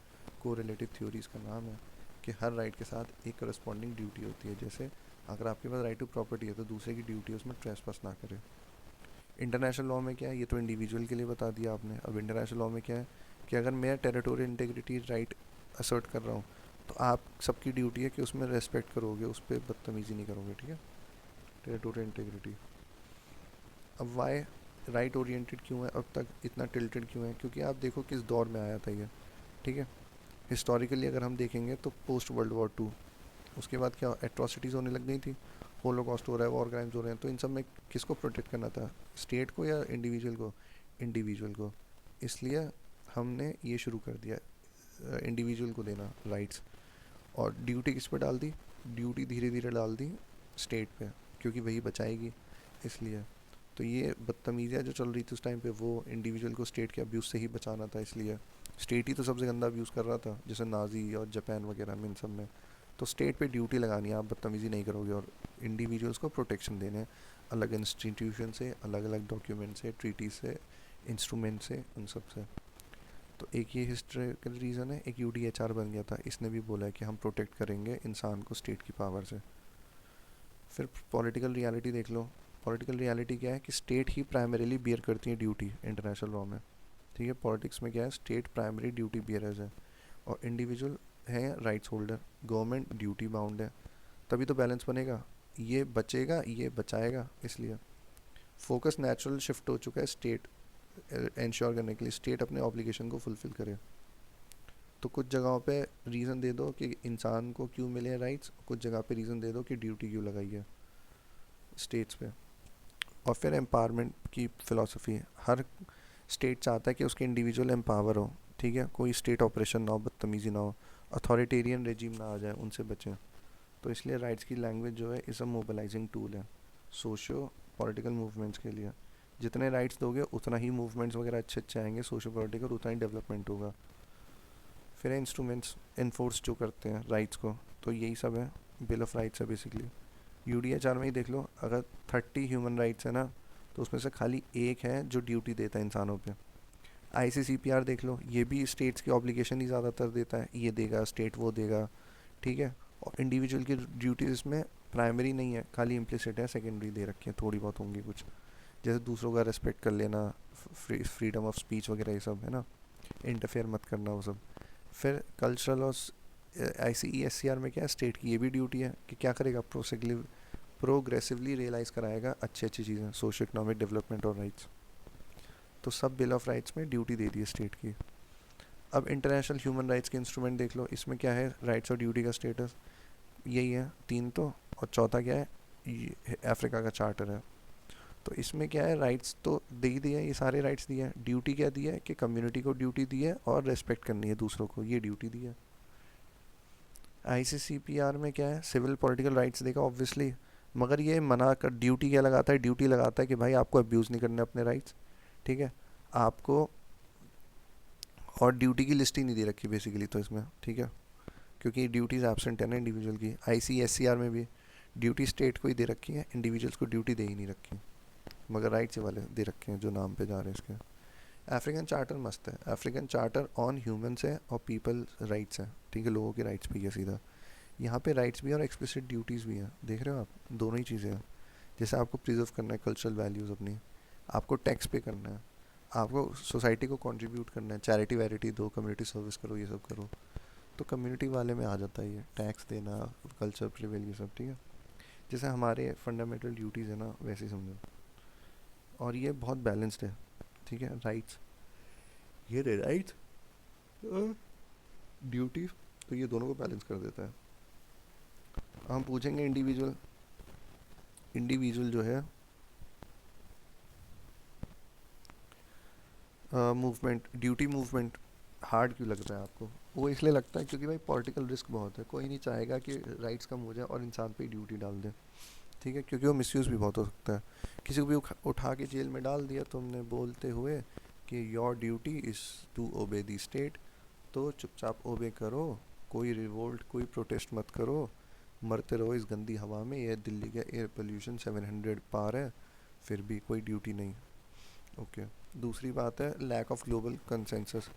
कोरिलेटिव थ्योरीज का नाम है कि हर राइट के साथ एक करस्पॉन्डिंग ड्यूटी होती है। जैसे अगर आपके पास राइट टू प्रॉपर्टी है तो दूसरे की ड्यूटी है उसमें ट्रेसपास ना करे। इंटरनेशनल लॉ में क्या है, ये तो इंडिविजुअल के लिए बता दिया आपने। अब इंटरनेशनल लॉ में क्या है कि अगर मैं टेरिटोरियल इंटीग्रिटी राइट असर्ट कर रहा हूँ तो आप सबकी ड्यूटी है कि उसमें रेस्पेक्ट करोगे, उस पर बदतमीजी नहीं करोगे। ठीक है, टेरिटोरियल इंटीग्रिटी। अब वाई राइट ओरिएंटेड क्यों है, अब तक इतना टिल्टेड क्यों है? क्योंकि आप देखो किस दौर में आया था ये। ठीक है, हिस्टोरिकली अगर हम देखेंगे तो पोस्ट वर्ल्ड वॉर टू, उसके बाद क्या एट्रॉसिटीज़ होने लग गई थी, होलोकॉस्ट हो रहा है, वॉर क्राइम्स हो रहे हैं। तो इन सब में किसको प्रोटेक्ट करना था, स्टेट को या इंडिविजुअल को? इंडिविजुअल को। इसलिए हमने ये शुरू कर दिया इंडिविजुअल को देना राइट्स। और ड्यूटी किस पे डाल दी? ड्यूटी धीरे धीरे डाल दी स्टेट पे, क्योंकि वही बचाएगी। इसलिए तो ये बदतमीजियाँ जो चल रही थी उस टाइम पे, वो इंडिविजुअल को स्टेट के अब्यूज़ से ही बचाना था। इसलिए स्टेट ही तो सबसे गंदा अब्यूज़ कर रहा था, जैसे नाजी और जापान वगैरह में, इन सब में। तो स्टेट पे ड्यूटी लगानी है, आप बदतमीजी नहीं करोगे, और इंडिविजुअल्स को प्रोटेक्शन देने हैं अलग इंस्टीट्यूशन से, अलग अलग डॉक्यूमेंट से, ट्रीटी से, इंस्ट्रूमेंट से, उन सब से। तो एक ये हिस्ट्रिकल रीज़न है। एक यूडीएचआर बन गया था, इसने भी बोला है कि हम प्रोटेक्ट करेंगे इंसान को स्टेट की पावर से। फिर पॉलिटिकल रियलिटी देख लो। पॉलिटिकल रियलिटी क्या है कि स्टेट ही प्राइमरीली बियर करती है ड्यूटी इंटरनेशनल लॉ में। ठीक है, पॉलिटिक्स में क्या है, स्टेट प्राइमरी ड्यूटी बियरर्स है और इंडिविजुअल है rights holder. Government duty bound है, तभी तो बैलेंस बनेगा। ये बचेगा, ये बचाएगा। इसलिए फोकस नेचुरल शिफ्ट हो चुका है स्टेट इंश्योर करने के लिए, स्टेट अपने ऑब्लिगेशन को फुलफिल करे। तो कुछ जगहों पे रीज़न दे दो कि इंसान को क्यों मिले हैं राइट्स, कुछ जगह पे रीज़न दे दो कि ड्यूटी क्यों लगाई है स्टेट्स पे। और फिर एम्पावरमेंट की फ़िलासफ़ी, हर स्टेट चाहता है कि उसके इंडिविजुअल एम्पावर हो। ठीक है, कोई स्टेट ऑपरेशन ना हो, बदतमीज़ी ना हो, अथॉरिटेरियन रेजिम ना आ जाए, उनसे बचें। तो इसलिए राइट्स की लैंग्वेज जो है इस अ मोबिलाइजिंग टूल है सोशो पॉलिटिकल मूवमेंट्स के लिए। जितने राइट्स दोगे उतना ही मूवमेंट्स वगैरह अच्छे अच्छे आएंगे सोशो पॉलिटिकल, उतना ही डेवलपमेंट होगा। फिर इंस्ट्रूमेंट्स इन्फोर्स जो करते हैं राइट्स को, तो यही सब है, बिल ऑफ राइट्स है बेसिकली। यूडीएचआर में ही देख लो, अगर 30 ह्यूमन राइट्स है ना, तो उसमें से खाली एक है जो ड्यूटी देता है इंसानों पे। आईसीसीपीआर देख लो, ये भी स्टेट्स की ऑब्लिगेशन ही ज़्यादातर देता है, ये देगा स्टेट, वो देगा। ठीक है, और इंडिविजुअल की ड्यूटीज इसमें प्राइमरी नहीं है, खाली इम्प्लिसिट है, सेकेंडरी दे रखी है, थोड़ी बहुत होंगी कुछ, जैसे दूसरों का रेस्पेक्ट कर लेना, फ्रीडम ऑफ स्पीच वगैरह, ये सब है ना, इंटरफेयर मत करना, वो सब। फिर कल्चरल और ICESCR में क्या है, स्टेट की ये भी ड्यूटी है कि क्या करेगा, प्रोग्रेसिवली रियलाइज़ कराएगा अच्छी अच्छी चीज़ें, सोशो इकोनॉमिक डेवलपमेंट और राइट्स। तो सब बिल ऑफ राइट्स में ड्यूटी दे दी है स्टेट की। अब इंटरनेशनल ह्यूमन राइट्स के इंस्ट्रूमेंट देख लो, इसमें क्या है, राइट्स और ड्यूटी का स्टेटस यही है तीन तो, और चौथा क्या है, ये अफ्रीका का चार्टर है। तो इसमें क्या है, राइट्स तो दे ही दिया, ये सारे राइट्स दिए हैं। ड्यूटी क्या दी है कि कम्युनिटी को ड्यूटी दी है और रेस्पेक्ट करनी है दूसरों को, ये ड्यूटी दी है। ICCPR में क्या है, सिविल पॉलिटिकल राइट्स देगा ऑब्वियसली, मगर ये मना कर, ड्यूटी क्या लगाता है, ड्यूटी लगाता है कि भाई आपको अब्यूज़ नहीं करने अपने राइट्स। ठीक है, आपको, और ड्यूटी की लिस्ट ही नहीं दे रखी बेसिकली तो इसमें। ठीक है, क्योंकि ड्यूटीज़ एब्सेंट है ना इंडिविजुअल की। ICSCR में भी ड्यूटी स्टेट को ही दे रखी है, इंडिविजुअल्स को ड्यूटी दे ही नहीं रखी, मगर राइट्स वाले दे रखे हैं जो नाम पे जा रहे हैं इसके। अफ्रीकन चार्टर मस्त है, अफ्रीकन चार्टर ऑन ह्यूमंस है और पीपल राइट्स है, ठीक है, लोगों के राइट्स भी है सीधा। यहाँ पे राइट्स भी और एक्सप्लिसिट ड्यूटीज़ भी हैं, देख रहे हो आप, दोनों ही चीज़ें हैं। जैसे आपको प्रिजर्व करना है कल्चरल वैल्यूज़ अपनी, आपको टैक्स पे करना है, आपको सोसाइटी को कंट्रीब्यूट करना है, चैरिटी वैरिटी दो, कम्युनिटी सर्विस करो, ये सब करो, तो कम्युनिटी वाले में आ जाता है ये टैक्स देना, कल्चर प्रिवेल, ये सब, ठीक है। जैसे हमारे फंडामेंटल ड्यूटीज़ है ना, वैसे ही समझो। और ये बहुत बैलेंस्ड है, ठीक है। राइट्स, ये रे राइट्स, ड्यूटी, तो ये दोनों को बैलेंस कर देता है। हम पूछेंगे इंडिविजुअल, इंडिविजुअल जो है मूवमेंट, ड्यूटी मूवमेंट हार्ड क्यों लग रहा है आपको? वो इसलिए लगता है क्योंकि भाई पॉलिटिकल रिस्क बहुत है, कोई नहीं चाहेगा कि राइट्स कम हो जाए और इंसान पे ड्यूटी डाल दे, ठीक है, क्योंकि वो मिसयूज़ भी बहुत हो सकता है। किसी को भी उठा के जेल में डाल दिया तुमने बोलते हुए कि your duty is to obey the state, तो चुपचाप ओबे करो, कोई रिवोल्ट कोई प्रोटेस्ट मत करो, मरते रहो इस गंदी हवा में, ये दिल्ली का एयर पोल्यूशन 700 पार है, फिर भी कोई ड्यूटी नहीं, ओके। दूसरी बात है lack of global consensus,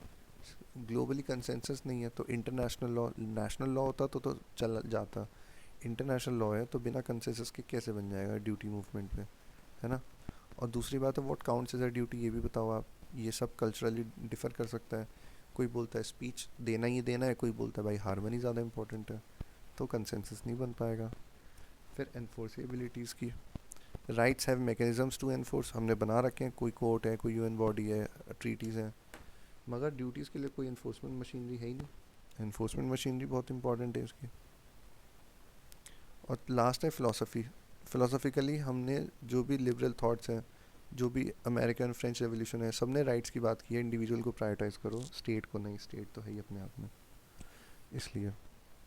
globally consensus नहीं है, तो इंटरनेशनल लॉ, नेशनल लॉ होता तो चल जाता, इंटरनेशनल लॉ है तो बिना कंसेंसस के कैसे बन जाएगा ड्यूटी मूवमेंट पे, है ना। और दूसरी बात है what counts as a duty, ये भी बताओ आप, ये सब कल्चरली डिफर कर सकता है। कोई बोलता है स्पीच देना ही देना है, कोई बोलता है भाई हारमनी ज़्यादा इंपॉर्टेंट है, तो कंसेंसस नहीं बन पाएगा। फिर एनफोर्सेबिलिटीज़ की, rights have mechanisms to enforce, हमने बना रखे हैं, कोई कोर्ट है, कोई UN बॉडी है, ट्रीटीज़ हैं, मगर ड्यूटीज़ के लिए कोई इन्फोर्समेंट मशीनरी है ही नहीं। इन्फोर्समेंट मशीनरी बहुत इंपॉर्टेंट है इसकी। और लास्ट है फ़िलासफ़ी, फ़िलासफ़िकली हमने जो भी लिबरल थाट्स हैं, जो भी अमेरिकन फ्रेंच रेवोल्यूशन है, सब ने राइट्स की बात की है, इंडिविजुअल को प्रायोरिटाइज़ करो, स्टेट को नहीं, स्टेट तो है ही अपने आप में। इसलिए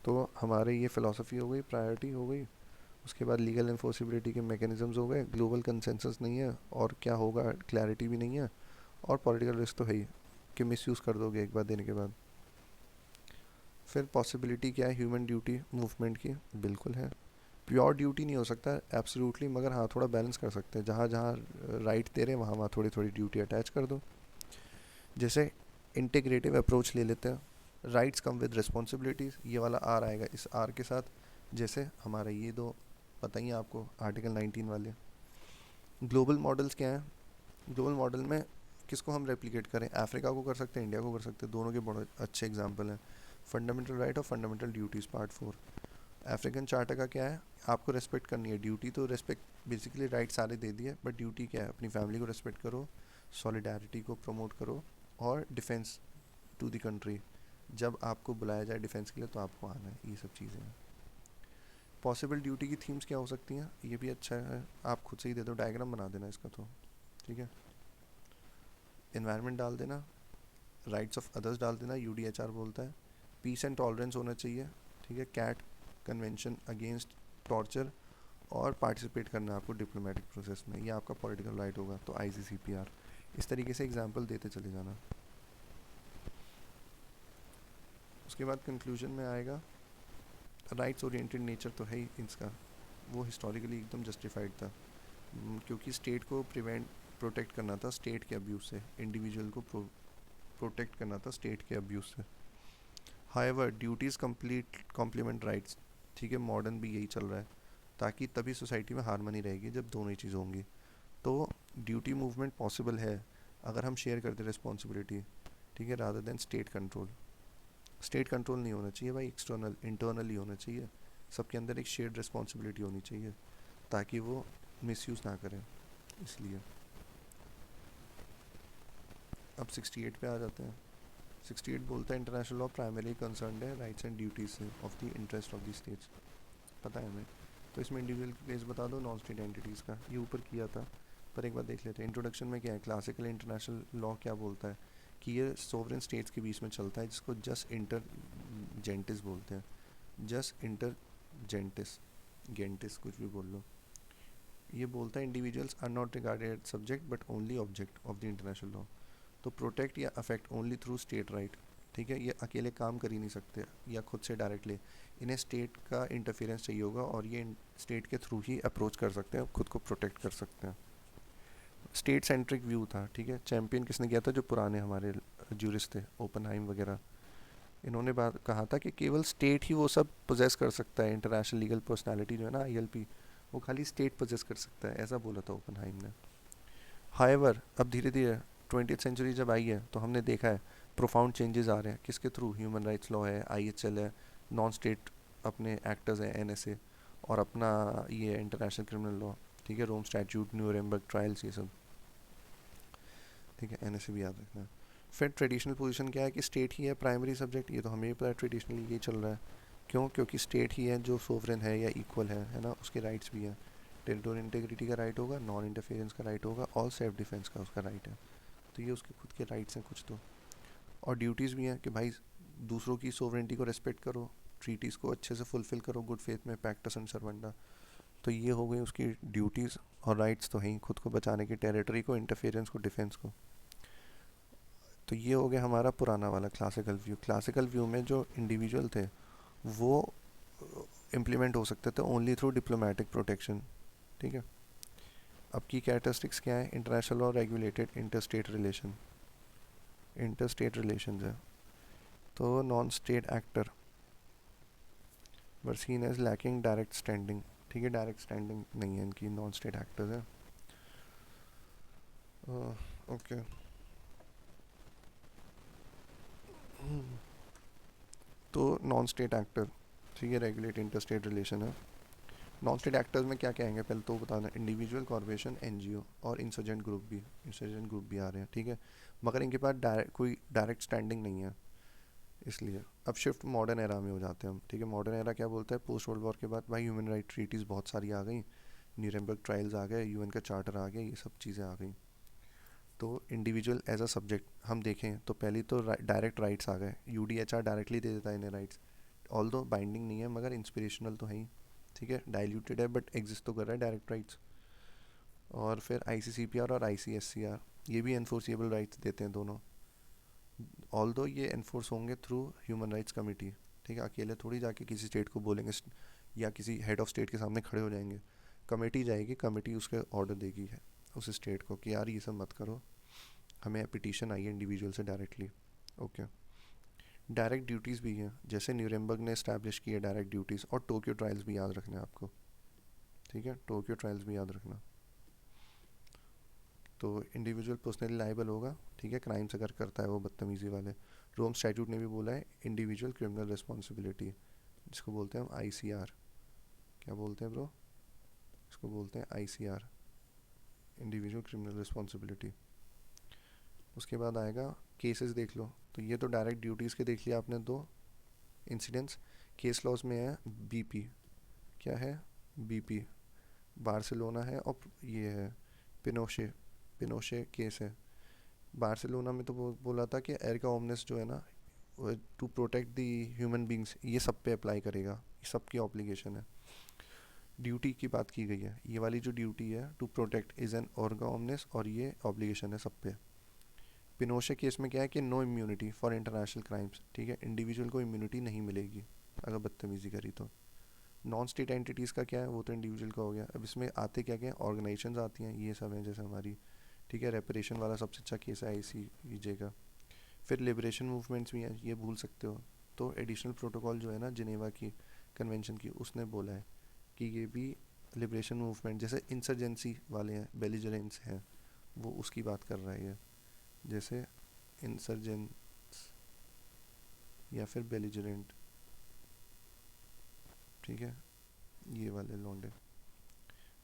तो हमारे ये फ़िलासफ़ी हो गई, प्रायोरिटी हो गई, उसके बाद लीगल इन्फोर्सिबिलिटी के मैकेनिज़म्स हो गए, ग्लोबल कंसेंसस नहीं है और क्या होगा क्लैरिटी भी नहीं है, और पॉलिटिकल रिस्क तो है ही कि मिसयूज़ कर दोगे एक बार देने के बाद। फिर पॉसिबिलिटी क्या है ह्यूमन ड्यूटी मूवमेंट की, बिल्कुल है, प्योर ड्यूटी नहीं हो सकता एब्सोल्युटली, मगर हाँ थोड़ा बैलेंस कर सकते हैं, जहाँ जहाँ राइट दे रहे हैं वहाँ वहाँ थोड़ी थोड़ी ड्यूटी अटैच कर दो। जैसे इंटीग्रेटिव अप्रोच ले लेते हैं, राइट्स कम विद रिस्पॉन्सिबिलिटीज़, ये वाला आर आएगा इस आर के साथ। जैसे हमारा ये दो पता ही है आपको, आर्टिकल 19 वाले। ग्लोबल मॉडल्स क्या हैं, ग्लोबल मॉडल में किसको हम रेप्लिकेट करें, अफ्रीका को कर सकते हैं, इंडिया को कर सकते हैं, दोनों के बड़े अच्छे एग्जाम्पल हैं। फंडामेंटल राइट और fundamental duties part 4। African charter का क्या है, आपको रेस्पेक्ट करनी है, ड्यूटी तो रेस्पेक्ट बेसिकली राइट सारे दे दिए, बट ड्यूटी क्या है, अपनी फैमिली को रेस्पेक्ट करो, सॉलिडारिटी को प्रमोट करो, और डिफेंस टू द कंट्री, जब आपको बुलाया जाए डिफेंस के लिए तो आपको आना है, ये सब चीज़ें हैं। पॉसिबल ड्यूटी की थीम्स क्या हो सकती हैं, ये भी अच्छा है, आप खुद से ही दे दो, डायग्राम बना देना इसका, तो ठीक है। इन्वायरमेंट डाल देना, राइट्स ऑफ अदर्स डाल देना, UDHR बोलता है, पीस एंड टॉलरेंस होना चाहिए, ठीक है, कैट कन्वेंशन अगेंस्ट टॉर्चर, और पार्टिसिपेट करना आपको डिप्लोमेटिक प्रोसेस में, ये आपका पॉलिटिकल राइट होगा, तो ICCPR। इस तरीके से एग्जांपल देते चले जाना। उसके बाद कंक्लूजन में आएगा, राइट्स ओरिएंटेड नेचर तो है ही इसका, वो हिस्टोरिकली एकदम जस्टिफाइड था, क्योंकि स्टेट को प्रोटेक्ट करना था स्टेट के अब्यूज़ से, इंडिविजुअल को प्रोटेक्ट करना था स्टेट के अब्यूज़ से। However duties complete complement rights, ठीक है, मॉडर्न भी यही चल रहा है, ताकि तभी सोसाइटी में हारमनी रहेगी जब दोनों ही चीज़ होंगी। तो ड्यूटी मूवमेंट पॉसिबल है अगर हम शेयर करते रिस्पॉन्सिबिलिटी, ठीक है, rather than state control. State control नहीं होना चाहिए भाई, एक्सटर्नल इंटरनल ही होना चाहिए, सबके अंदर एक शेयर्ड रिस्पॉन्सिबिलिटी होनी चाहिए, ताकि वो मिसयूज़ ना करें। इसलिए अब 68 पे आ जाते हैं। 68 बोलता है इंटरनेशनल लॉ प्राइमरी कंसर्न है राइट्स एंड ड्यूटीज से of the interest of the states, पता है हमें, तो इसमें इंडिविजुअल केस बता दो, नॉन स्टेट एंटिटीज़ का, ये ऊपर किया था, पर एक बार देख लेते हैं। इंट्रोडक्शन में क्या है, क्लासिकल इंटरनेशनल लॉ क्या बोलता है कि ये सोवरेन स्टेट्स के बीच में चलता है, जिसको जस्ट इंटर जेंटिस बोलते हैं, जस्ट इंटर जेंटिस, गेंटिस कुछ भी बोल लो। ये बोलता है individuals are not regarded subject but only object of the international law, तो प्रोटेक्ट या affect only through state right, ठीक है, ये अकेले काम कर ही नहीं सकते या खुद से डायरेक्टली, इन्हें स्टेट का इंटरफेरेंस चाहिए होगा और ये स्टेट के थ्रू ही अप्रोच कर सकते हैं, खुद को प्रोटेक्ट कर सकते हैं। स्टेट सेंट्रिक व्यू था, ठीक है। चैंपियन किसने किया था? जो पुराने हमारे जूरिस्ट थे, ओपनहाइम वगैरह, इन्होंने बात कहा था कि केवल स्टेट ही वो सब पोजेस कर सकता है, इंटरनेशनल लीगल पर्सनालिटी जो है ना, आईएलपी, वो खाली स्टेट पोजेस कर सकता है, ऐसा बोला था ओपनहाइम ने। हाइवर अब धीरे धीरे 20th सेंचुरी जब आई है तो हमने देखा है प्रोफाउंड चेंजेस आ रहे हैं, किसके थ्रू? ह्यूमन राइट्स लॉ है, आईएचएल है, नॉन स्टेट अपने एक्टर्स हैं, एनएसए, और अपना ये इंटरनेशनल क्रिमिनल लॉ, ठीक है, रोम स्टैट्यूट, न्यूरेमबर्ग ट्रायल्स, ये सब, ठीक है, एनएसए भी याद रखना है। फिर ट्रेडिशनल पोजीशन क्या है कि स्टेट ही है प्राइमरी सब्जेक्ट, ये तो हमें भी पता है, ट्रेडिशनली ये चल रहा है। क्यों? क्योंकि स्टेट ही है जो सोवरेन है या इक्वल है ना, उसके राइट्स भी हैं। टेरिटोरियल इंटीग्रिटी का राइट होगा, नॉन इंटरफेरेंस का राइट होगा, और सेल्फ डिफेंस का उसका राइट है। तो ये उसके खुद के राइट्स हैं कुछ तो। और ड्यूटीज़ भी हैं कि भाई दूसरों की सोवरेनिटी को रेस्पेक्ट करो, ट्रीटीज़ को अच्छे से फुलफिल करो गुड फेथ में, पैक्टस एंड सर्वंडा। तो ये हो गई उसकी ड्यूटीज़, और राइट्स तो हैं खुद को बचाने की, टेरिटरी को, इंटरफेरेंस को, डिफेंस को। तो ये हो गया हमारा पुराना वाला क्लासिकल व्यू। क्लासिकल व्यू में जो इंडिविजुअल थे वो इम्प्लीमेंट हो सकते थे ओनली थ्रू डिप्लोमेटिक प्रोटेक्शन, ठीक है। अब की कैरेक्टरिस्टिक्स क्या है? International law regulated interstate relation, interstate relation है। तो non state actor were seen as lacking direct standing, ठीक है, डायरेक्ट स्टैंडिंग नहीं है इनकी, नॉन स्टेट एक्टर्स है। ओके, तो नॉन स्टेट एक्टर, ठीक है, रेगुलेट इंटरस्टेट रिलेशन है। नॉन स्टेट एक्टर्स में क्या क्या आएंगे पहले तो बताना, इंडिविजुअल, कॉर्पोरेशन, एनजीओ, और इंसर्जेंट ग्रुप भी, इंसर्जेंट ग्रुप भी आ रहे हैं, ठीक है। मगर इनके पास कोई डायरेक्ट स्टैंडिंग नहीं है, इसलिए अब शिफ्ट मॉडर्न एरा में हो जाते हैं हम, ठीक है। मॉडर्न एरा क्या बोलता है? पोस्ट वर्ल्ड वॉर के बाद भाई ह्यूमन राइट ट्रीटीज़ बहुत सारी आ गई, न्यूरेमबर्ग ट्रायल्स आ गए, यूएन का चार्टर आ गया, ये सब चीज़ें आ गई। तो इंडिविजुअल एज अ सब्जेक्ट हम देखें तो पहली तो डायरेक्ट राइट्स आ गए, यूडीएचआर डायरेक्टली दे देता है इन्हें राइट्स, ऑल दो बाइंडिंग नहीं है मगर इंस्पिरेशनल तो है ही, ठीक है, डाइल्यूटेड है बट एग्जिस्ट तो कर रहा है डायरेक्ट राइट्स। और फिर आईसीसीपीआर और आईसीएससीआर, ये भी एनफोर्सिएबल राइट्स देते हैं दोनों, ऑल दो ये एनफोर्स होंगे थ्रू ह्यूमन राइट्स कमेटी, ठीक है। अकेले थोड़ी जाके किसी स्टेट को बोलेंगे या किसी हेड ऑफ स्टेट के सामने खड़े हो जाएंगे, कमेटी जाएगी, कमेटी उसके ऑर्डर देगी है उस स्टेट को कि यार ये सब मत करो, हमें पिटीशन आई है इंडिविजुअल से डायरेक्टली, ओके। डायरेक्ट ड्यूटीज़ भी हैं, जैसे न्यूरेमबर्ग ने इस्टेब्लिश की है डायरेक्ट ड्यूटीज़, और टोक्यो ट्रायल्स भी याद रखना है आपको, ठीक है, टोक्यो ट्रायल्स भी याद रखना। तो इंडिविजुअल पर्सनली लाइबल होगा, ठीक है, क्राइम्स अगर करता है वो बदतमीज़ी वाले। रोम स्टैट्यूट ने भी बोला है इंडिविजुअल क्रिमिनल रिस्पॉन्सिबिलिटी, जिसको बोलते हैं हम आईसीआर, क्या बोलते हैं ब्रो? इसको बोलते हैं आईसीआर, इंडिविजुअल क्रिमिनल रिस्पॉन्सिबिलिटी। उसके बाद आएगा केसेस, देख लो, तो ये तो डायरेक्ट ड्यूटीज़ के देख लिया आपने दो इंसिडेंट्स। केस लॉज में है बीपी, क्या है? बीपी, बार्सिलोना है, और ये है पिनोशे, पिनोशे केस है। बार्सिलोना में तो बोला था कि एरिका ओमनेस जो है ना, to protect the human beings, ये सब पे अप्लाई करेगा, ये सबकी ऑब्लिगेशन है। ड्यूटी की बात की गई है, ये वाली जो ड्यूटी है टू प्रोटेक्ट इज़ एन ऑर्गा ओमनेस, और ये ऑब्लिगेशन है सब पे। पिनोशे केस में क्या है कि no immunity for international crimes, ठीक है, इंडिविजुअल को इम्यूनिटी नहीं मिलेगी अगर बदतमीज़ी करी तो। नॉन स्टेट एंटिटीज़ का क्या है? वो तो इंडिविजुअल का हो गया। अब इसमें आते क्या क्या? ऑर्गेनाइजेशंस आती हैं, ये सब हैं जैसे हमारी, ठीक है, रेपरेशन वाला सबसे अच्छा केस है आईसीजे का। फिर लिबरेशन मूवमेंट्स भी हैं, ये भूल सकते हो। तो एडिशनल प्रोटोकॉल जो है ना जिनेवा की कन्वेंशन की, उसने बोला है कि ये भी लिबरेशन मूवमेंट, जैसे इंसर्जेंसी वाले हैं, बेलिजरेंस हैं, वो उसकी बात कर रहा है ये, जैसे इंसर्जेंस या फिर बेलिजरेंट, ठीक है, ये वाले लौंडे।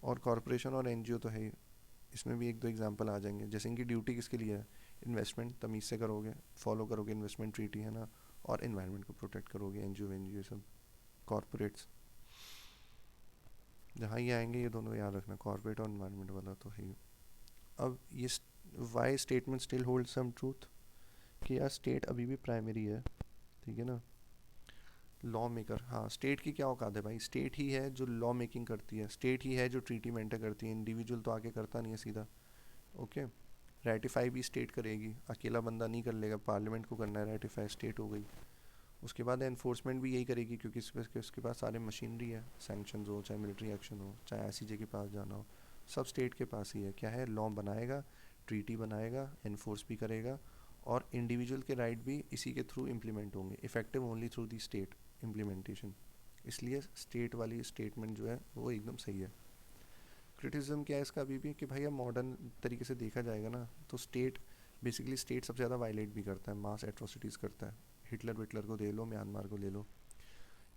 और कॉरपोरेशन और एनजीओ तो है ही, इसमें भी एक दो एग्जांपल आ जाएंगे। जैसे इनकी ड्यूटी किसके लिए है? इन्वेस्टमेंट तमीज़ से करोगे, फॉलो करोगे इन्वेस्टमेंट ट्रीटी, है ना, और इन्वायरमेंट को प्रोटेक्ट करोगे, एनजीओ एनजीओ सब। कॉरपोरेट्स जहाँ ये आएंगे ये दोनों याद रखना, कॉरपोरेट और इन्वायरमेंट वाला तो है ही। अब ये why statement still hold some truth, कि यार स्टेट अभी भी प्राइमरी है, ठीक है ना। लॉ मेकर, हाँ, स्टेट की क्या औकात है भाई? स्टेट ही है जो लॉ मेकिंग करती है, स्टेट ही है जो ट्रीटी मेंटेन करती है, इंडिविजुअल तो आके करता नहीं है सीधा, ओके। रेटिफाई भी स्टेट करेगी, अकेला बंदा नहीं कर लेगा, पार्लियामेंट को करना है रेटिफाई, स्टेट हो गई। उसके बाद एनफोर्समेंट भी यही करेगी, क्योंकि उसके पास सारे मशीनरी है, सैंक्शन हो, चाहे मिलिट्री एक्शन हो, चाहे आईसीजे के पास जाना हो, सब स्टेट के पास ही है। क्या है, लॉ बनाएगा, ट्रीटी बनाएगा, एनफोर्स भी करेगा, और इंडिविजुअल के राइट भी इसी के थ्रू इम्प्लीमेंट होंगे, effective only through the state implementation. इसलिए स्टेट वाली स्टेटमेंट जो है वो एकदम सही है। क्रिटिसिज्म क्या है इसका अभी भी, कि भाई अब मॉडर्न तरीके से देखा जाएगा ना, तो स्टेट बेसिकली स्टेट सबसे ज़्यादा वायलेट भी करता है, मास एट्रोसिटीज़ करता है। हिटलर विटलर को ले लो, म्यांमार को ले लो।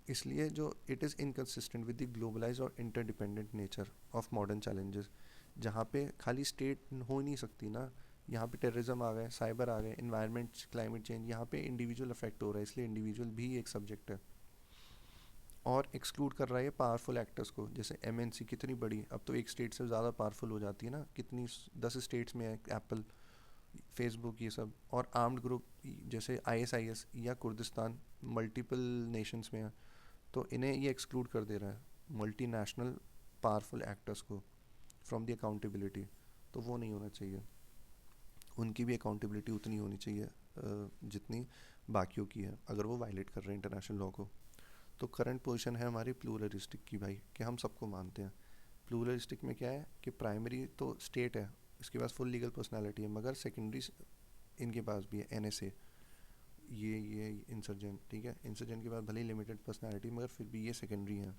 इसलिए जो it is inconsistent with the globalize और interdependent nature of modern challenges, जहाँ पे खाली स्टेट हो ही नहीं सकती ना। यहाँ पे टेररिज्म आ गए, साइबर आ गए, इन्वायरमेंट, क्लाइमेट चेंज, यहाँ पे इंडिविजुअल अफेक्ट हो रहा है, इसलिए इंडिविजुअल भी एक सब्जेक्ट है। और एक्सक्लूड कर रहा है पावरफुल एक्टर्स को, जैसे एमएनसी कितनी बड़ी, अब तो एक स्टेट से ज़्यादा पावरफुल हो जाती है ना, कितनी 10 स्टेट्स में है, एप्पल, फेसबुक, ये सब। और आर्म्ड ग्रुप जैसे आईएसआईएस या कुर्दिस्तान मल्टीपल नेशंस में है, तो इन्हें ये एक्सक्लूड कर दे रहा है, मल्टीनेशनल पावरफुल एक्टर्स को, फ्रॉम द अकाउंटेबिलिटी। तो वो नहीं होना चाहिए, उनकी भी अकाउंटेबिलिटी उतनी होनी चाहिए जितनी बाकियों की है, अगर वो वायलेट कर रहे हैं इंटरनेशनल लॉ को। तो करंट पोजीशन है हमारी प्लूरलिस्टिक की भाई, कि हम सबको मानते हैं। प्लूरलिस्टिक में क्या है कि प्राइमरी तो स्टेट है, इसके पास फुल लीगल पर्सनालिटी है, मगर सेकेंडरी इनके पास भी है, एनएसए, ये इंसर्जेंट, ठीक है, इंसर्जेंट के पास भले ही लिमिटेड पर्सनालिटी, मगर फिर भी ये सेकेंडरी है।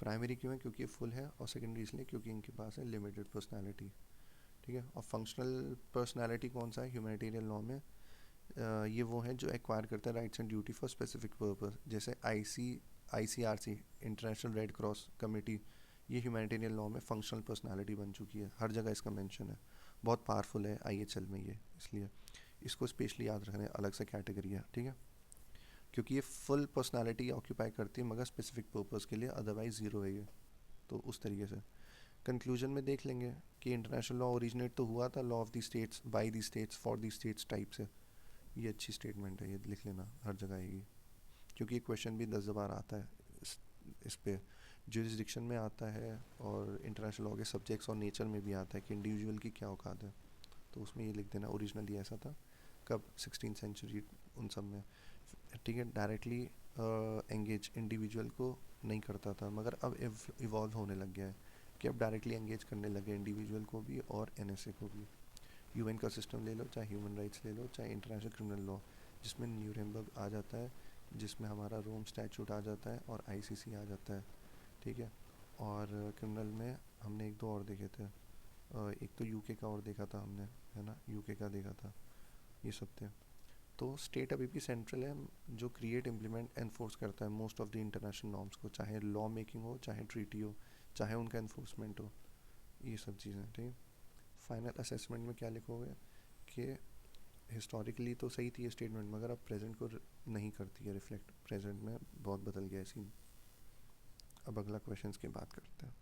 प्राइमरी क्यों है, क्योंकि ये फुल है, और सेकेंडरी इसलिए क्योंकि इनके पास है लिमिटेड पर्सनालिटी, ठीक है। और फंक्शनल पर्सनालिटी कौन सा है ह्यूमैनिटेरियन लॉ में, ये वो है जो एक्वायर करते हैं rights and duty for specific purpose, जैसे ICRC, international Red Cross committee, ये ह्यूमैनिटेरियन लॉ में फंक्शनल पर्सनालिटी बन चुकी है, हर जगह इसका मेंशन है, बहुत पावरफुल है आईएचएल में ये, इसलिए इसको स्पेशली याद रखना है, अलग से कैटेगरी है, ठीक है। क्योंकि ये फुल पर्सनालिटी ऑक्यूपाई करती है, मगर स्पेसिफिक पर्पस के लिए, अदरवाइज ज़ीरो है ये। तो उस तरीके से कंक्लूजन में देख लेंगे कि इंटरनेशनल लॉ ओरिजिनेट तो हुआ था law of the states, bye the states, for the states type से। ये अच्छी स्टेटमेंट है, ये लिख लेना, हर जगह आएगी, क्योंकि ये क्वेश्चन भी 10 बार आता है इस पे, जुरिस्डिक्शन में आता है, और इंटरनेशनल लॉ के सब्जेक्ट्स और नेचर में भी आता है कि इंडिविजुअल की क्या औकात है। तो उसमें ये लिख देना, ओरिजिनली ऐसा था, कब 16 सेंचुरी, उन सब में, ठीक है। डायरेक्टली एंगेज इंडिविजुअल को नहीं करता था, मगर अब इवॉल्व होने लग गया है कि अब डायरेक्टली एंगेज करने लगे इंडिविजुअल को भी और एनएसए को भी। यूएन का सिस्टम ले लो, चाहे ह्यूमन राइट्स ले लो, चाहे इंटरनेशनल क्रिमिनल लॉ, जिसमें न्यूरेमबर्ग आ जाता है, जिसमें हमारा रोम स्टैचूट आ जाता है, और आईसीसी आ जाता है, ठीक है। और क्रिमिनल में हमने एक दो और देखे थे, एक तो यूके का और देखा था हमने, है ना, यूके का देखा था, ये सब थे। तो स्टेट अभी भी सेंट्रल है, जो क्रिएट, इम्प्लीमेंट, एनफोर्स करता है most of the international norms को, चाहे लॉ मेकिंग हो, चाहे ट्रीटी हो, चाहे उनका एनफोर्समेंट हो, ये सब चीज़ें, ठीक है। फाइनल असेसमेंट में क्या लिखोगे कि हिस्टोरिकली तो सही थी ये स्टेटमेंट, मगर अब प्रेजेंट को नहीं करती है रिफ्लेक्ट, प्रेजेंट में बहुत बदल गया है सीन। अब अगला क्वेश्चन की बात करते हैं।